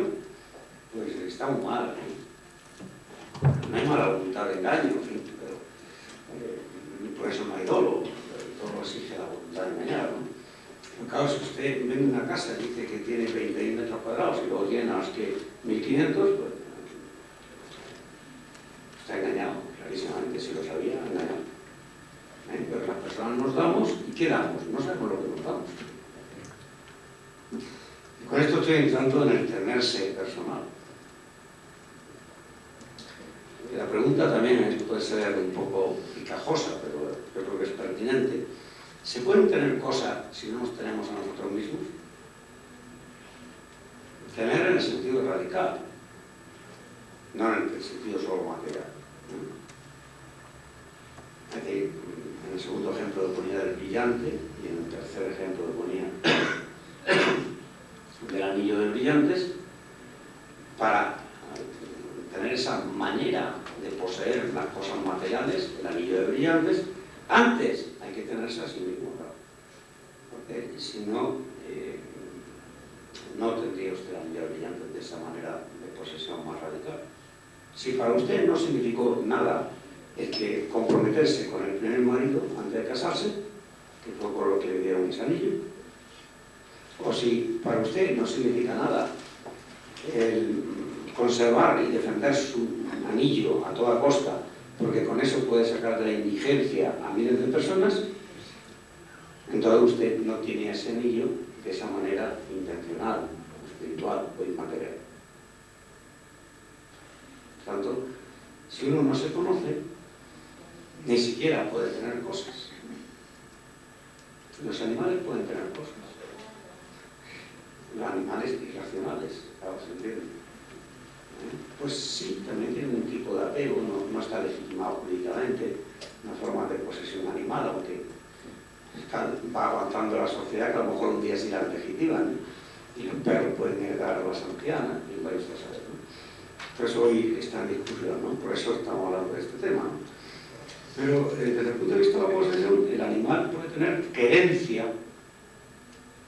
pues está muy mal, ¿eh? No hay mala voluntad de engaño, en fin, pero por eso no hay dolo. El dolo exige la voluntad de engañar, ¿no? Claro, si usted vende una casa y dice que tiene 20.000 metros cuadrados y luego tiene más que 1.500, pues está engañado, clarísimamente, si lo sabía, engañado. Pero las personas nos damos y ¿qué damos? No sabemos lo que nos damos. Y con esto estoy entrando en el tenerse personal. Y la pregunta también puede ser un poco picajosa, pero yo creo que es pertinente. ¿Se pueden tener cosas si no nos tenemos a nosotros mismos? Tener en el sentido radical, no en el sentido solo material. Aquí, en el segundo ejemplo ponía del brillante y en el tercer ejemplo ponía del anillo de brillantes. Para tener esa manera de poseer las cosas materiales, el anillo de brillantes, antes hay que tenerse a sí mismo, ¿no? Porque si no, no tendría usted el anillo de brillantes de esa manera de posesión más radical. Si para usted no significó nada el que comprometerse con el primer marido antes de casarse, que fue por lo que le dieron ese anillo, o si para usted no significa nada el conservar y defender su anillo a toda costa, porque con eso puede sacar de la indigencia a miles de personas, entonces usted no tiene ese anillo de esa manera intencional, o espiritual o inmaterial. Por tanto, si uno no se conoce, ni siquiera puede tener cosas. Los animales pueden tener cosas. Los animales irracionales, claro, ¿se entiende? Pues sí, también tiene un tipo de apego, no está legitimado jurídicamente, una forma de posesión animal, aunque va avanzando la sociedad, que a lo mejor un día sí la legitiman, y los perros pueden heredar a las ancianas y varias cosas, ¿no? Por eso hoy está en discusión, ¿no? Por eso estamos hablando de este tema, ¿no? Pero desde el punto de vista de la posesión, el animal puede tener querencia,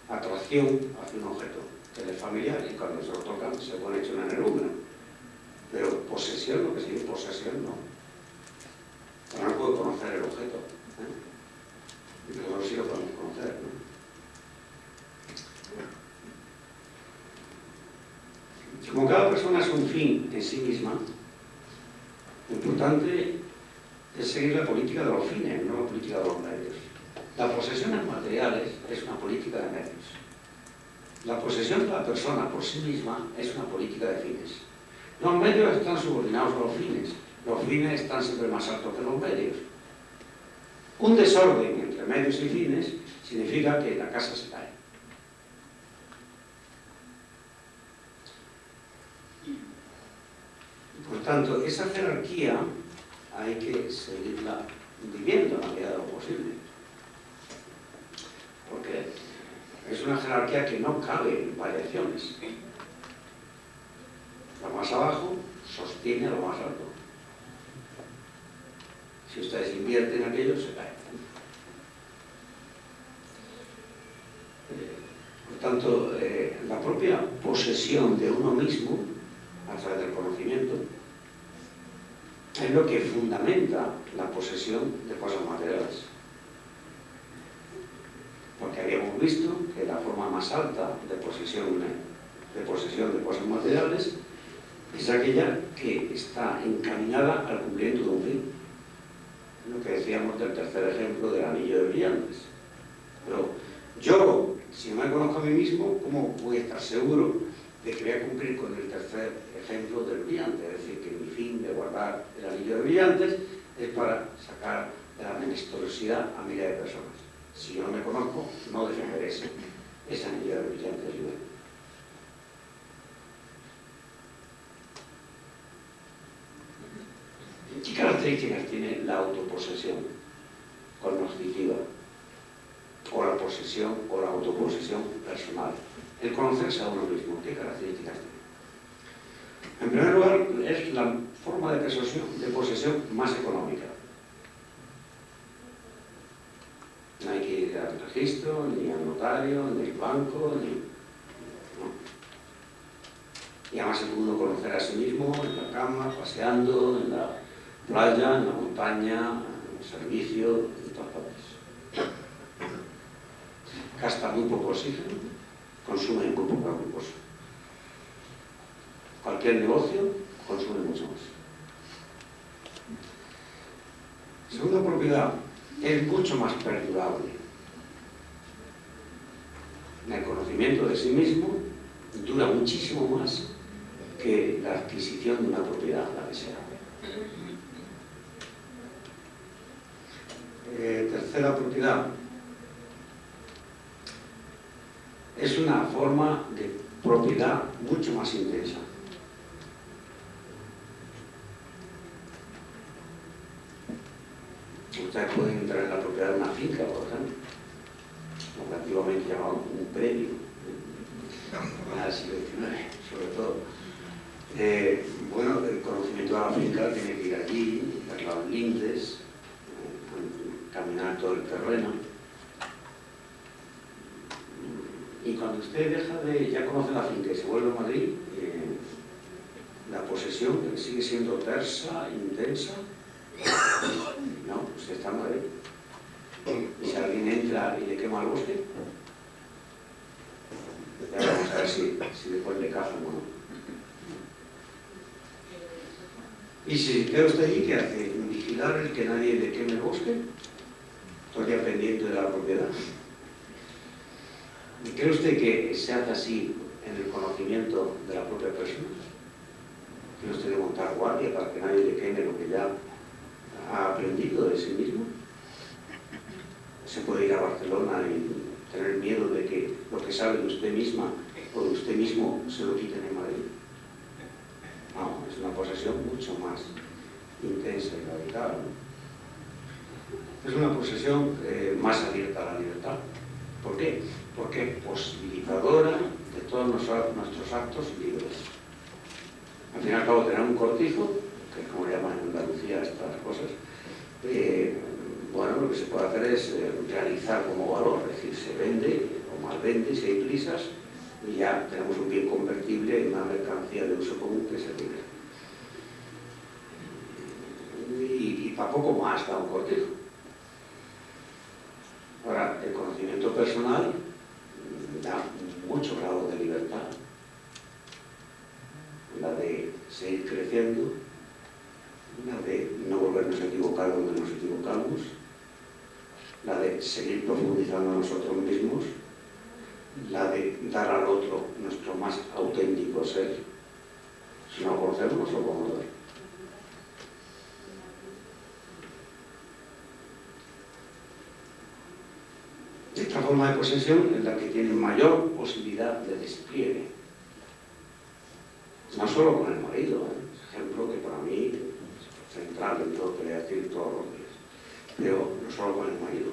atracción hacia un objeto que es familiar, y cuando se lo tocan se pone hecho una energúmena. Pero posesión, lo que sigue posesión, no. Pero no puedo conocer el objeto, ¿eh? Y nosotros sí lo podemos conocer, ¿no? Como cada persona es un fin en sí misma, lo importante es seguir la política de los fines, no la política de los medios. La posesión en materiales es una política de medios. La posesión de la persona por sí misma es una política de fines. Los medios están subordinados a los fines están siempre más altos que los medios. Un desorden entre medios y fines significa que la casa se cae. Por tanto, esa jerarquía hay que seguirla viviendo en la medida de lo posible. Porque es una jerarquía que no cabe en variaciones. Lo más abajo sostiene a lo más alto. Si ustedes invierten en aquello, se cae. Por tanto, la propia posesión de uno mismo, a través del conocimiento, es lo que fundamenta la posesión de cosas materiales. Porque habíamos visto que la forma más alta de posesión de cosas materiales es aquella que está encaminada al cumplimiento de un fin. Lo que decíamos del tercer ejemplo del anillo de brillantes. Pero yo, si no me conozco a mí mismo, ¿cómo voy a estar seguro de que voy a cumplir con el tercer ejemplo del brillante? Es decir, que mi fin de guardar el anillo de brillantes es para sacar de la menesterosidad a miles de personas. Si yo no me conozco, no defenderé ese anillo de brillantes libre. ¿Qué características tiene la autoposesión cognoscitiva? O la posesión o la autoposesión personal. El conocerse a uno mismo, ¿qué características tiene? En primer lugar, es la forma de posesión más económica. No hay que ir al registro, ni al notario, ni al banco, no. Y además se pudo conocer a sí mismo en la cama, paseando, en la playa, en la montaña, en el servicio, en todas partes. Gasta muy poco oxígeno, consume muy poca glucosa. Cualquier negocio consume mucho más. Segunda propiedad, es mucho más perdurable. El conocimiento de sí mismo dura muchísimo más que la adquisición de una propiedad, la que sea. Tercera propiedad, es una forma de propiedad mucho más intensa. Ustedes pueden entrar en la propiedad de una finca, por ejemplo, lo que antiguamente llamaban un predio, en el siglo XIX, sobre todo. Bueno, el conocimiento de la finca tiene que ir allí, ver los lindes, caminar todo el terreno. Y cuando usted ya conoce la finca y se vuelve a Madrid, la posesión sigue siendo tersa, intensa, No, usted está en Madrid. Y si alguien entra y le quema el bosque, ya vamos a ver si después le cazan o no. Y si queda usted allí, ¿qué hace? ¿Vigilar el que nadie le queme el bosque? Todavía pendiente de la propiedad. ¿Y cree usted que se hace así en el conocimiento de la propia persona? ¿Quiere usted montar guardia para que nadie le queme lo que ya ha aprendido de sí mismo? ¿Se puede ir a Barcelona y tener miedo de que lo que sabe de usted misma o de usted mismo se lo quiten en Madrid? No, es una posesión mucho más intensa y radical, ¿no? Es una posesión más abierta a la libertad. ¿Por qué? Porque posibilitadora de todos nuestros actos libres. Al fin y al cabo, tener un cortijo, que es como llaman en Andalucía estas cosas, bueno, lo que se puede hacer es realizar como valor, es decir, se vende o mal vende si hay prisas, y ya tenemos un bien convertible en una mercancía de uso común que es el libre. Y para poco más da un cortijo. Ahora, el conocimiento personal da mucho grado de libertad. La de seguir creciendo, la de no volvernos a equivocar donde nos equivocamos, la de seguir profundizando en nosotros mismos, la de dar al otro nuestro más auténtico ser. Si no lo conocemos, no lo podemos dar. Esta forma de posesión es la que tiene mayor posibilidad de despliegue. No solo con el marido, es ejemplo que para mí es central en todo lo que voy a decir todos los días. Pero no solo con el marido,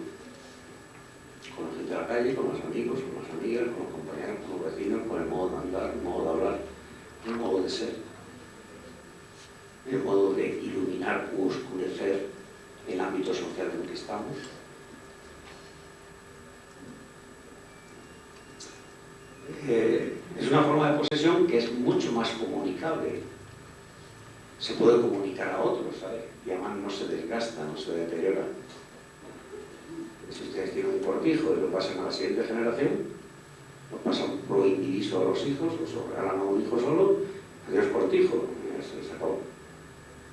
con la gente de la calle, con los amigos, con las amigas, con los compañeros, con los vecinos, con el modo de andar, el modo de hablar, el modo de ser, el modo de iluminar u oscurecer el ámbito social en el que estamos. Es una forma de posesión que es mucho más comunicable. Se puede comunicar a otros, ¿sabes? Y además no se desgasta, no se deteriora. Si ustedes tienen un cortijo y lo pasan a la siguiente generación, lo pasan pro indiviso a los hijos, o se lo regalan a un hijo solo, adiós cortijo, se les acabó.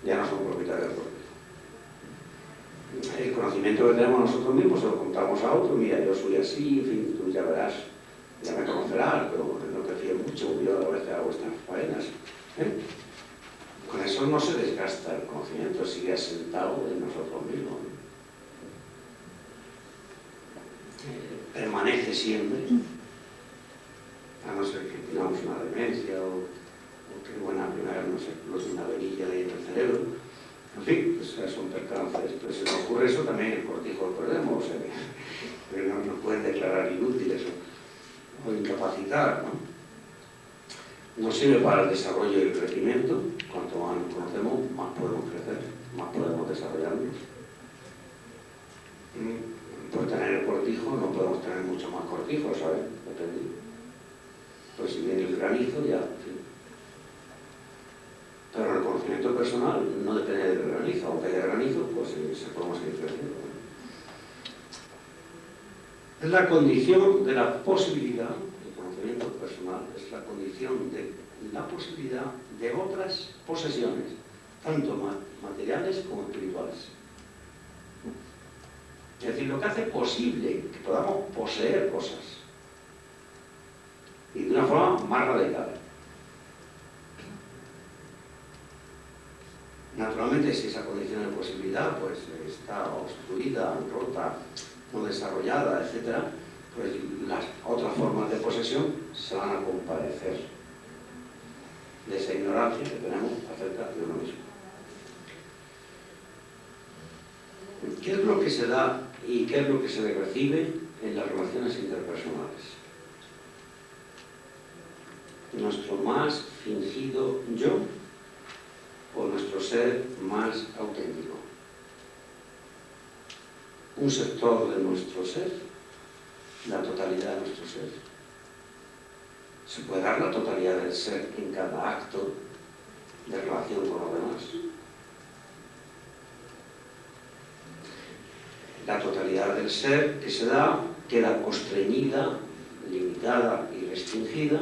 Ya no son propietarios del cortijo. El conocimiento que tenemos nosotros mismos se lo contamos a otro, mira, yo soy así, en fin, tú ya verás, ya me conocerás, pero no te fíes mucho, yo a veces hago estas faenas. Con eso no se desgasta el conocimiento, sigue asentado en nosotros mismos. Permanece siempre, a no ser que tengamos una demencia o que buena primera no se explote una verilla ahí en el cerebro. En fin, pues son percances. Pero si nos ocurre eso, también el cortijo lo perdemos, pero no nos pueden declarar inútiles o incapacitar, ¿no? Nos sirve para el desarrollo y el crecimiento. Cuanto más nos conocemos, más podemos crecer, más podemos desarrollarnos. Por tener el cortijo no podemos tener mucho más cortijo, ¿sabes? Depende. Pues si viene el granizo, ya, en fin. Pero el conocimiento personal no depende del granizo. Aunque haya granizo, pues se podemos seguir creciendo. Es la condición de la posibilidad, el conocimiento personal, es la condición de la posibilidad de otras posesiones, tanto materiales como espirituales. Es decir, lo que hace posible que podamos poseer cosas y de una forma más radical. Naturalmente, si esa condición de posibilidad pues, está obstruida, rota, no desarrollada, etc., pues las otras formas de posesión se van a compadecer de esa ignorancia que tenemos acerca de uno mismo. ¿Qué es lo que se da y qué es lo que se recibe en las relaciones interpersonales? ¿Nuestro más fingido yo o nuestro ser más auténtico? ¿Un sector de nuestro ser? ¿La totalidad de nuestro ser? ¿Se puede dar la totalidad del ser en cada acto de relación con los demás? La totalidad del ser que se da queda constreñida, limitada y restringida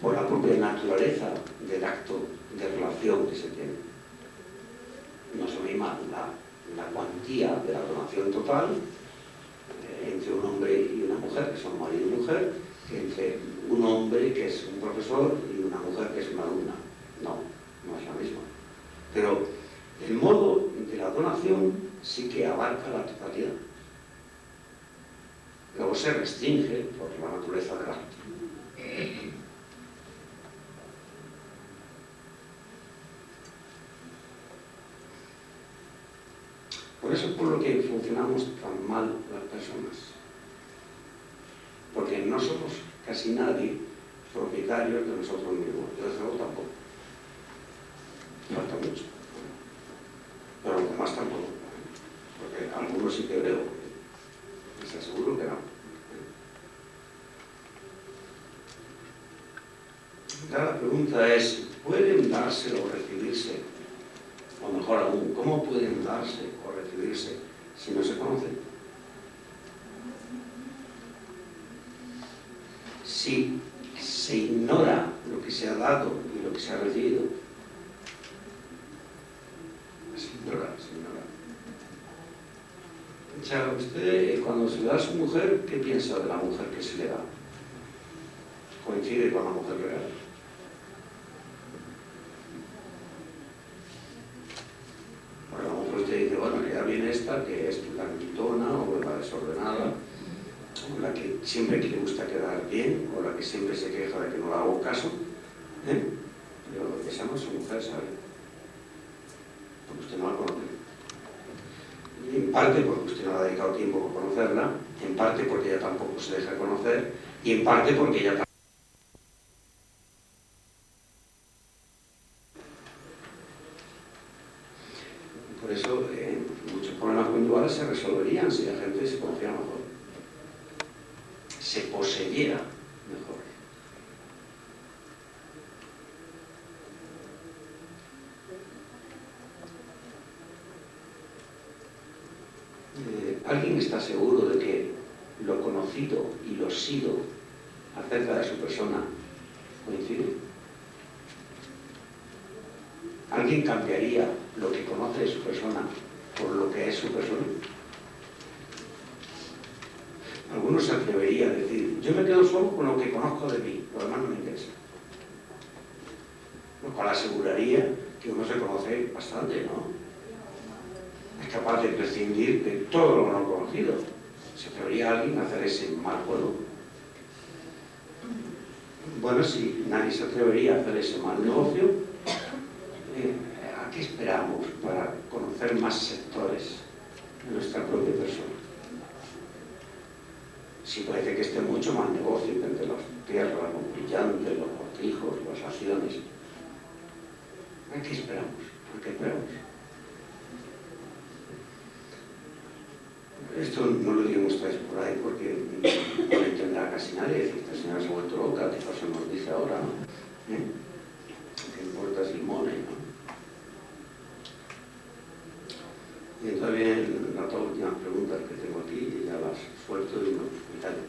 por la propia naturaleza del acto de relación que se tiene. No se misma la cuantía de la donación total entre un hombre y una mujer, que son marido y mujer, que entre un hombre que es un profesor y una mujer que es una alumna. No, no es la misma. Pero el modo de la donación sí que abarca la totalidad. Luego se restringe por la naturaleza del acto. Por eso es por lo que funcionamos tan mal las personas. Porque no somos casi nadie propietarios de nosotros mismos. Yo desde luego tampoco. Falta mucho. Pero los demás tampoco. Porque algunos sí que creo. Les aseguro que no. La pregunta es, ¿pueden darse o recibirse? O mejor aún, ¿cómo pueden darse o recibirse si no se conocen? Si se ignora lo que se ha dado y lo que se ha recibido, se ignora. O sea, usted cuando se le da a su mujer, ¿qué piensa de la mujer que se le da? ¿Coincide con la mujer real? Porque a lo mejor usted dice, bueno, ya viene esta que es la gritona o la desordenada, o la que siempre le gusta quedar bien, o la que siempre se queja de que no le hago caso, pero esa no es su mujer, ¿sabe? Porque usted no la conoce. Y en parte porque usted no ha dedicado tiempo por conocerla, en parte porque ella tampoco se deja conocer, y en parte porque ella tampoco. Por eso muchos problemas conyugales se resolverían si la gente se conociera mejor, se poseyera mejor. ¿Alguien está seguro de que lo conocido y lo sido acerca de su persona coinciden? ¿Alguien cambiaría lo que conoce de su persona por lo que es su persona? Algunos se atreverían a decir, yo me quedo solo con lo que conozco de mí, lo demás no me interesa. Lo cual aseguraría que uno se conoce bastante, ¿no? Es capaz de prescindir de todo lo no conocido. ¿Se atrevería alguien a hacer ese mal juego? Bueno, si nadie se atrevería a hacer ese mal negocio, ¿a qué esperamos para conocer más sectores de nuestra propia persona? Si parece que esté mucho más negocio que entre las tierras, los brillantes, los cortijos, las acciones. ¿A qué esperamos? ¿A qué esperamos? Esto no lo digan ustedes por ahí porque no lo entenderá casi nadie. Esta señora se ha vuelto loca, ¿qué cosa nos dice ahora? ¿No? ¿Qué importa si mone, no? Y entonces vienen las dos últimas preguntas que tengo aquí, y ya las suelto y no me callo.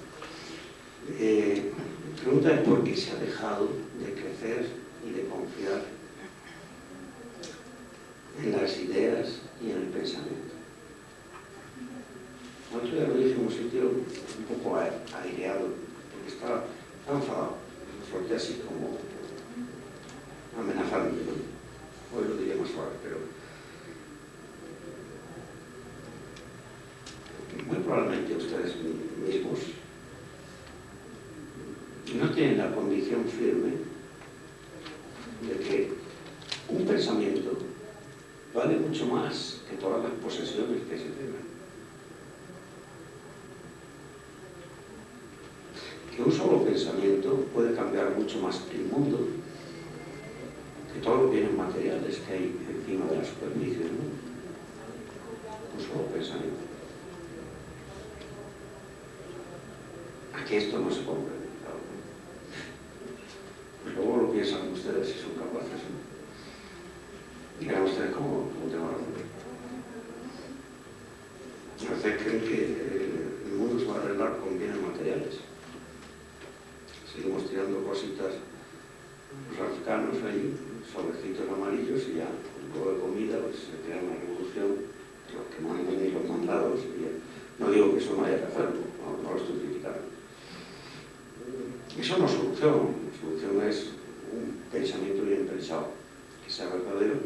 La pregunta es por qué se ha dejado de crecer y de confiar en las ideas y en el pensamiento. El otro día lo dije en un sitio un poco aireado, porque estaba enfadado, lo solté así como amenazando, ¿no? Hoy lo diré más suave, pero muy probablemente ustedes mismos no tienen la convicción firme de que un pensamiento vale mucho más que todas las posesiones que se tengan. Que un solo pensamiento puede cambiar mucho más el mundo que todos los bienes materiales que hay encima de la superficie del mundo. Un solo pensamiento. Aquí esto no se comprende, claro. Pues luego lo piensan ustedes si son capaces, ¿no? Y vean ustedes cómo tengo razón. A y ya, luego de comida, pues se crea una revolución, los que mandan y los mandados, y ya. No digo que eso no haya que hacerlo, no lo estoy criticando. Eso no es solución, la solución es un pensamiento bien pensado, que sea verdadero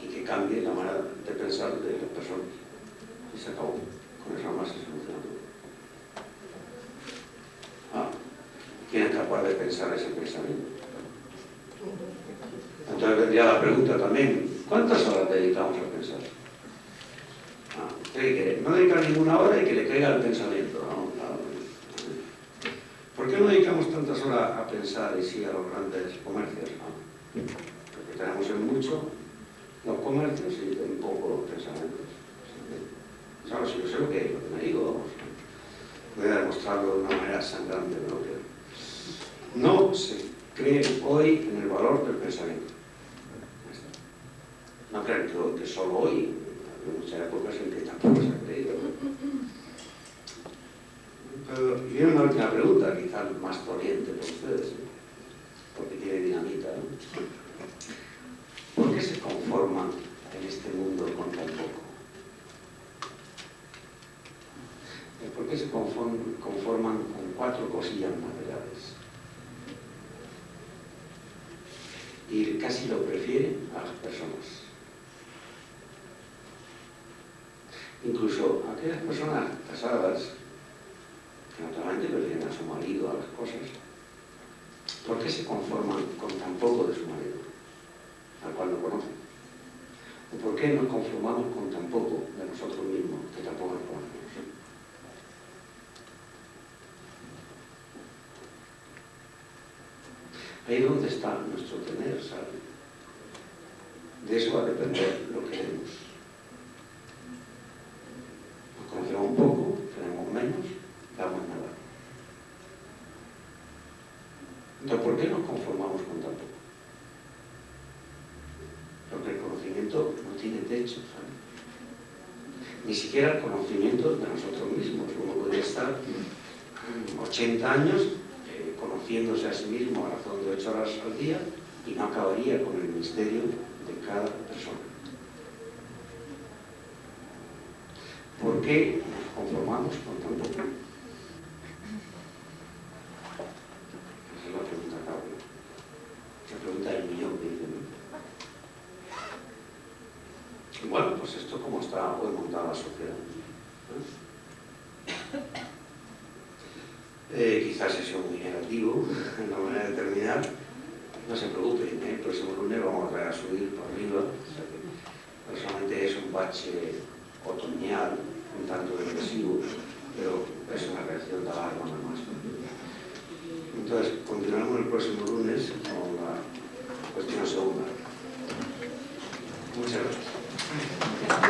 y que cambie la manera de pensar de las personas. Y se acabó. Con eso más se soluciona todo. ¿Quién es capaz de pensar ese pensamiento? Entonces vendría la pregunta también, ¿cuántas horas dedicamos a pensar? ¿Usted quiere? No dedicar ninguna hora y que le caiga el pensamiento. ¿Por qué no dedicamos tantas horas a pensar y sí a los grandes comercios? Porque tenemos en mucho los comercios y en poco los pensamientos. ¿Sabes? Yo sé lo que me digo, vamos. Voy a demostrarlo de una manera sangrante, pero que no se cree hoy en el valor del pensamiento. No creo que solo hoy, hay muchas épocas en que tampoco se ha creído. Pero viene una última pregunta, quizás más doliente por ustedes, porque tiene dinamita, ¿no? ¿Por qué se conforman en este mundo con tan poco? ¿Por qué se conforman con 4 cosillas materiales? Y casi lo prefieren a las personas. Incluso aquellas personas casadas, que naturalmente prefieren a su marido, a las cosas, ¿por qué se conforman con tan poco de su marido, al cual no conocen? ¿O por qué nos conformamos con tan poco de nosotros mismos, que tampoco nos conocemos? Ahí es donde está nuestro tener, ¿sabes? De eso va a depender lo que queremos. Nos conocemos un poco, tenemos menos, damos nada. Entonces, ¿por qué nos conformamos con tan poco? Porque el conocimiento no tiene techo, ¿sabes? Ni siquiera el conocimiento de nosotros mismos. Uno podría estar 80 años conociéndose a sí mismo a razón de 8 horas al día y no acabaría con el misterio de cada persona. ¿Por qué nos conformamos con tan poco? Esa es la pregunta clave. La pregunta del millón, dicen. Bueno, pues esto es como está hoy montada la sociedad. Quizás eso es muy negativo en la manera de terminar. No se preocupen, el próximo lunes vamos a subir por arriba. O sea que personalmente es un bache otoñal, un tanto depresivo, pero es una reacción de alarma nada más. Entonces, continuaremos el próximo lunes con la cuestión segunda. Muchas gracias.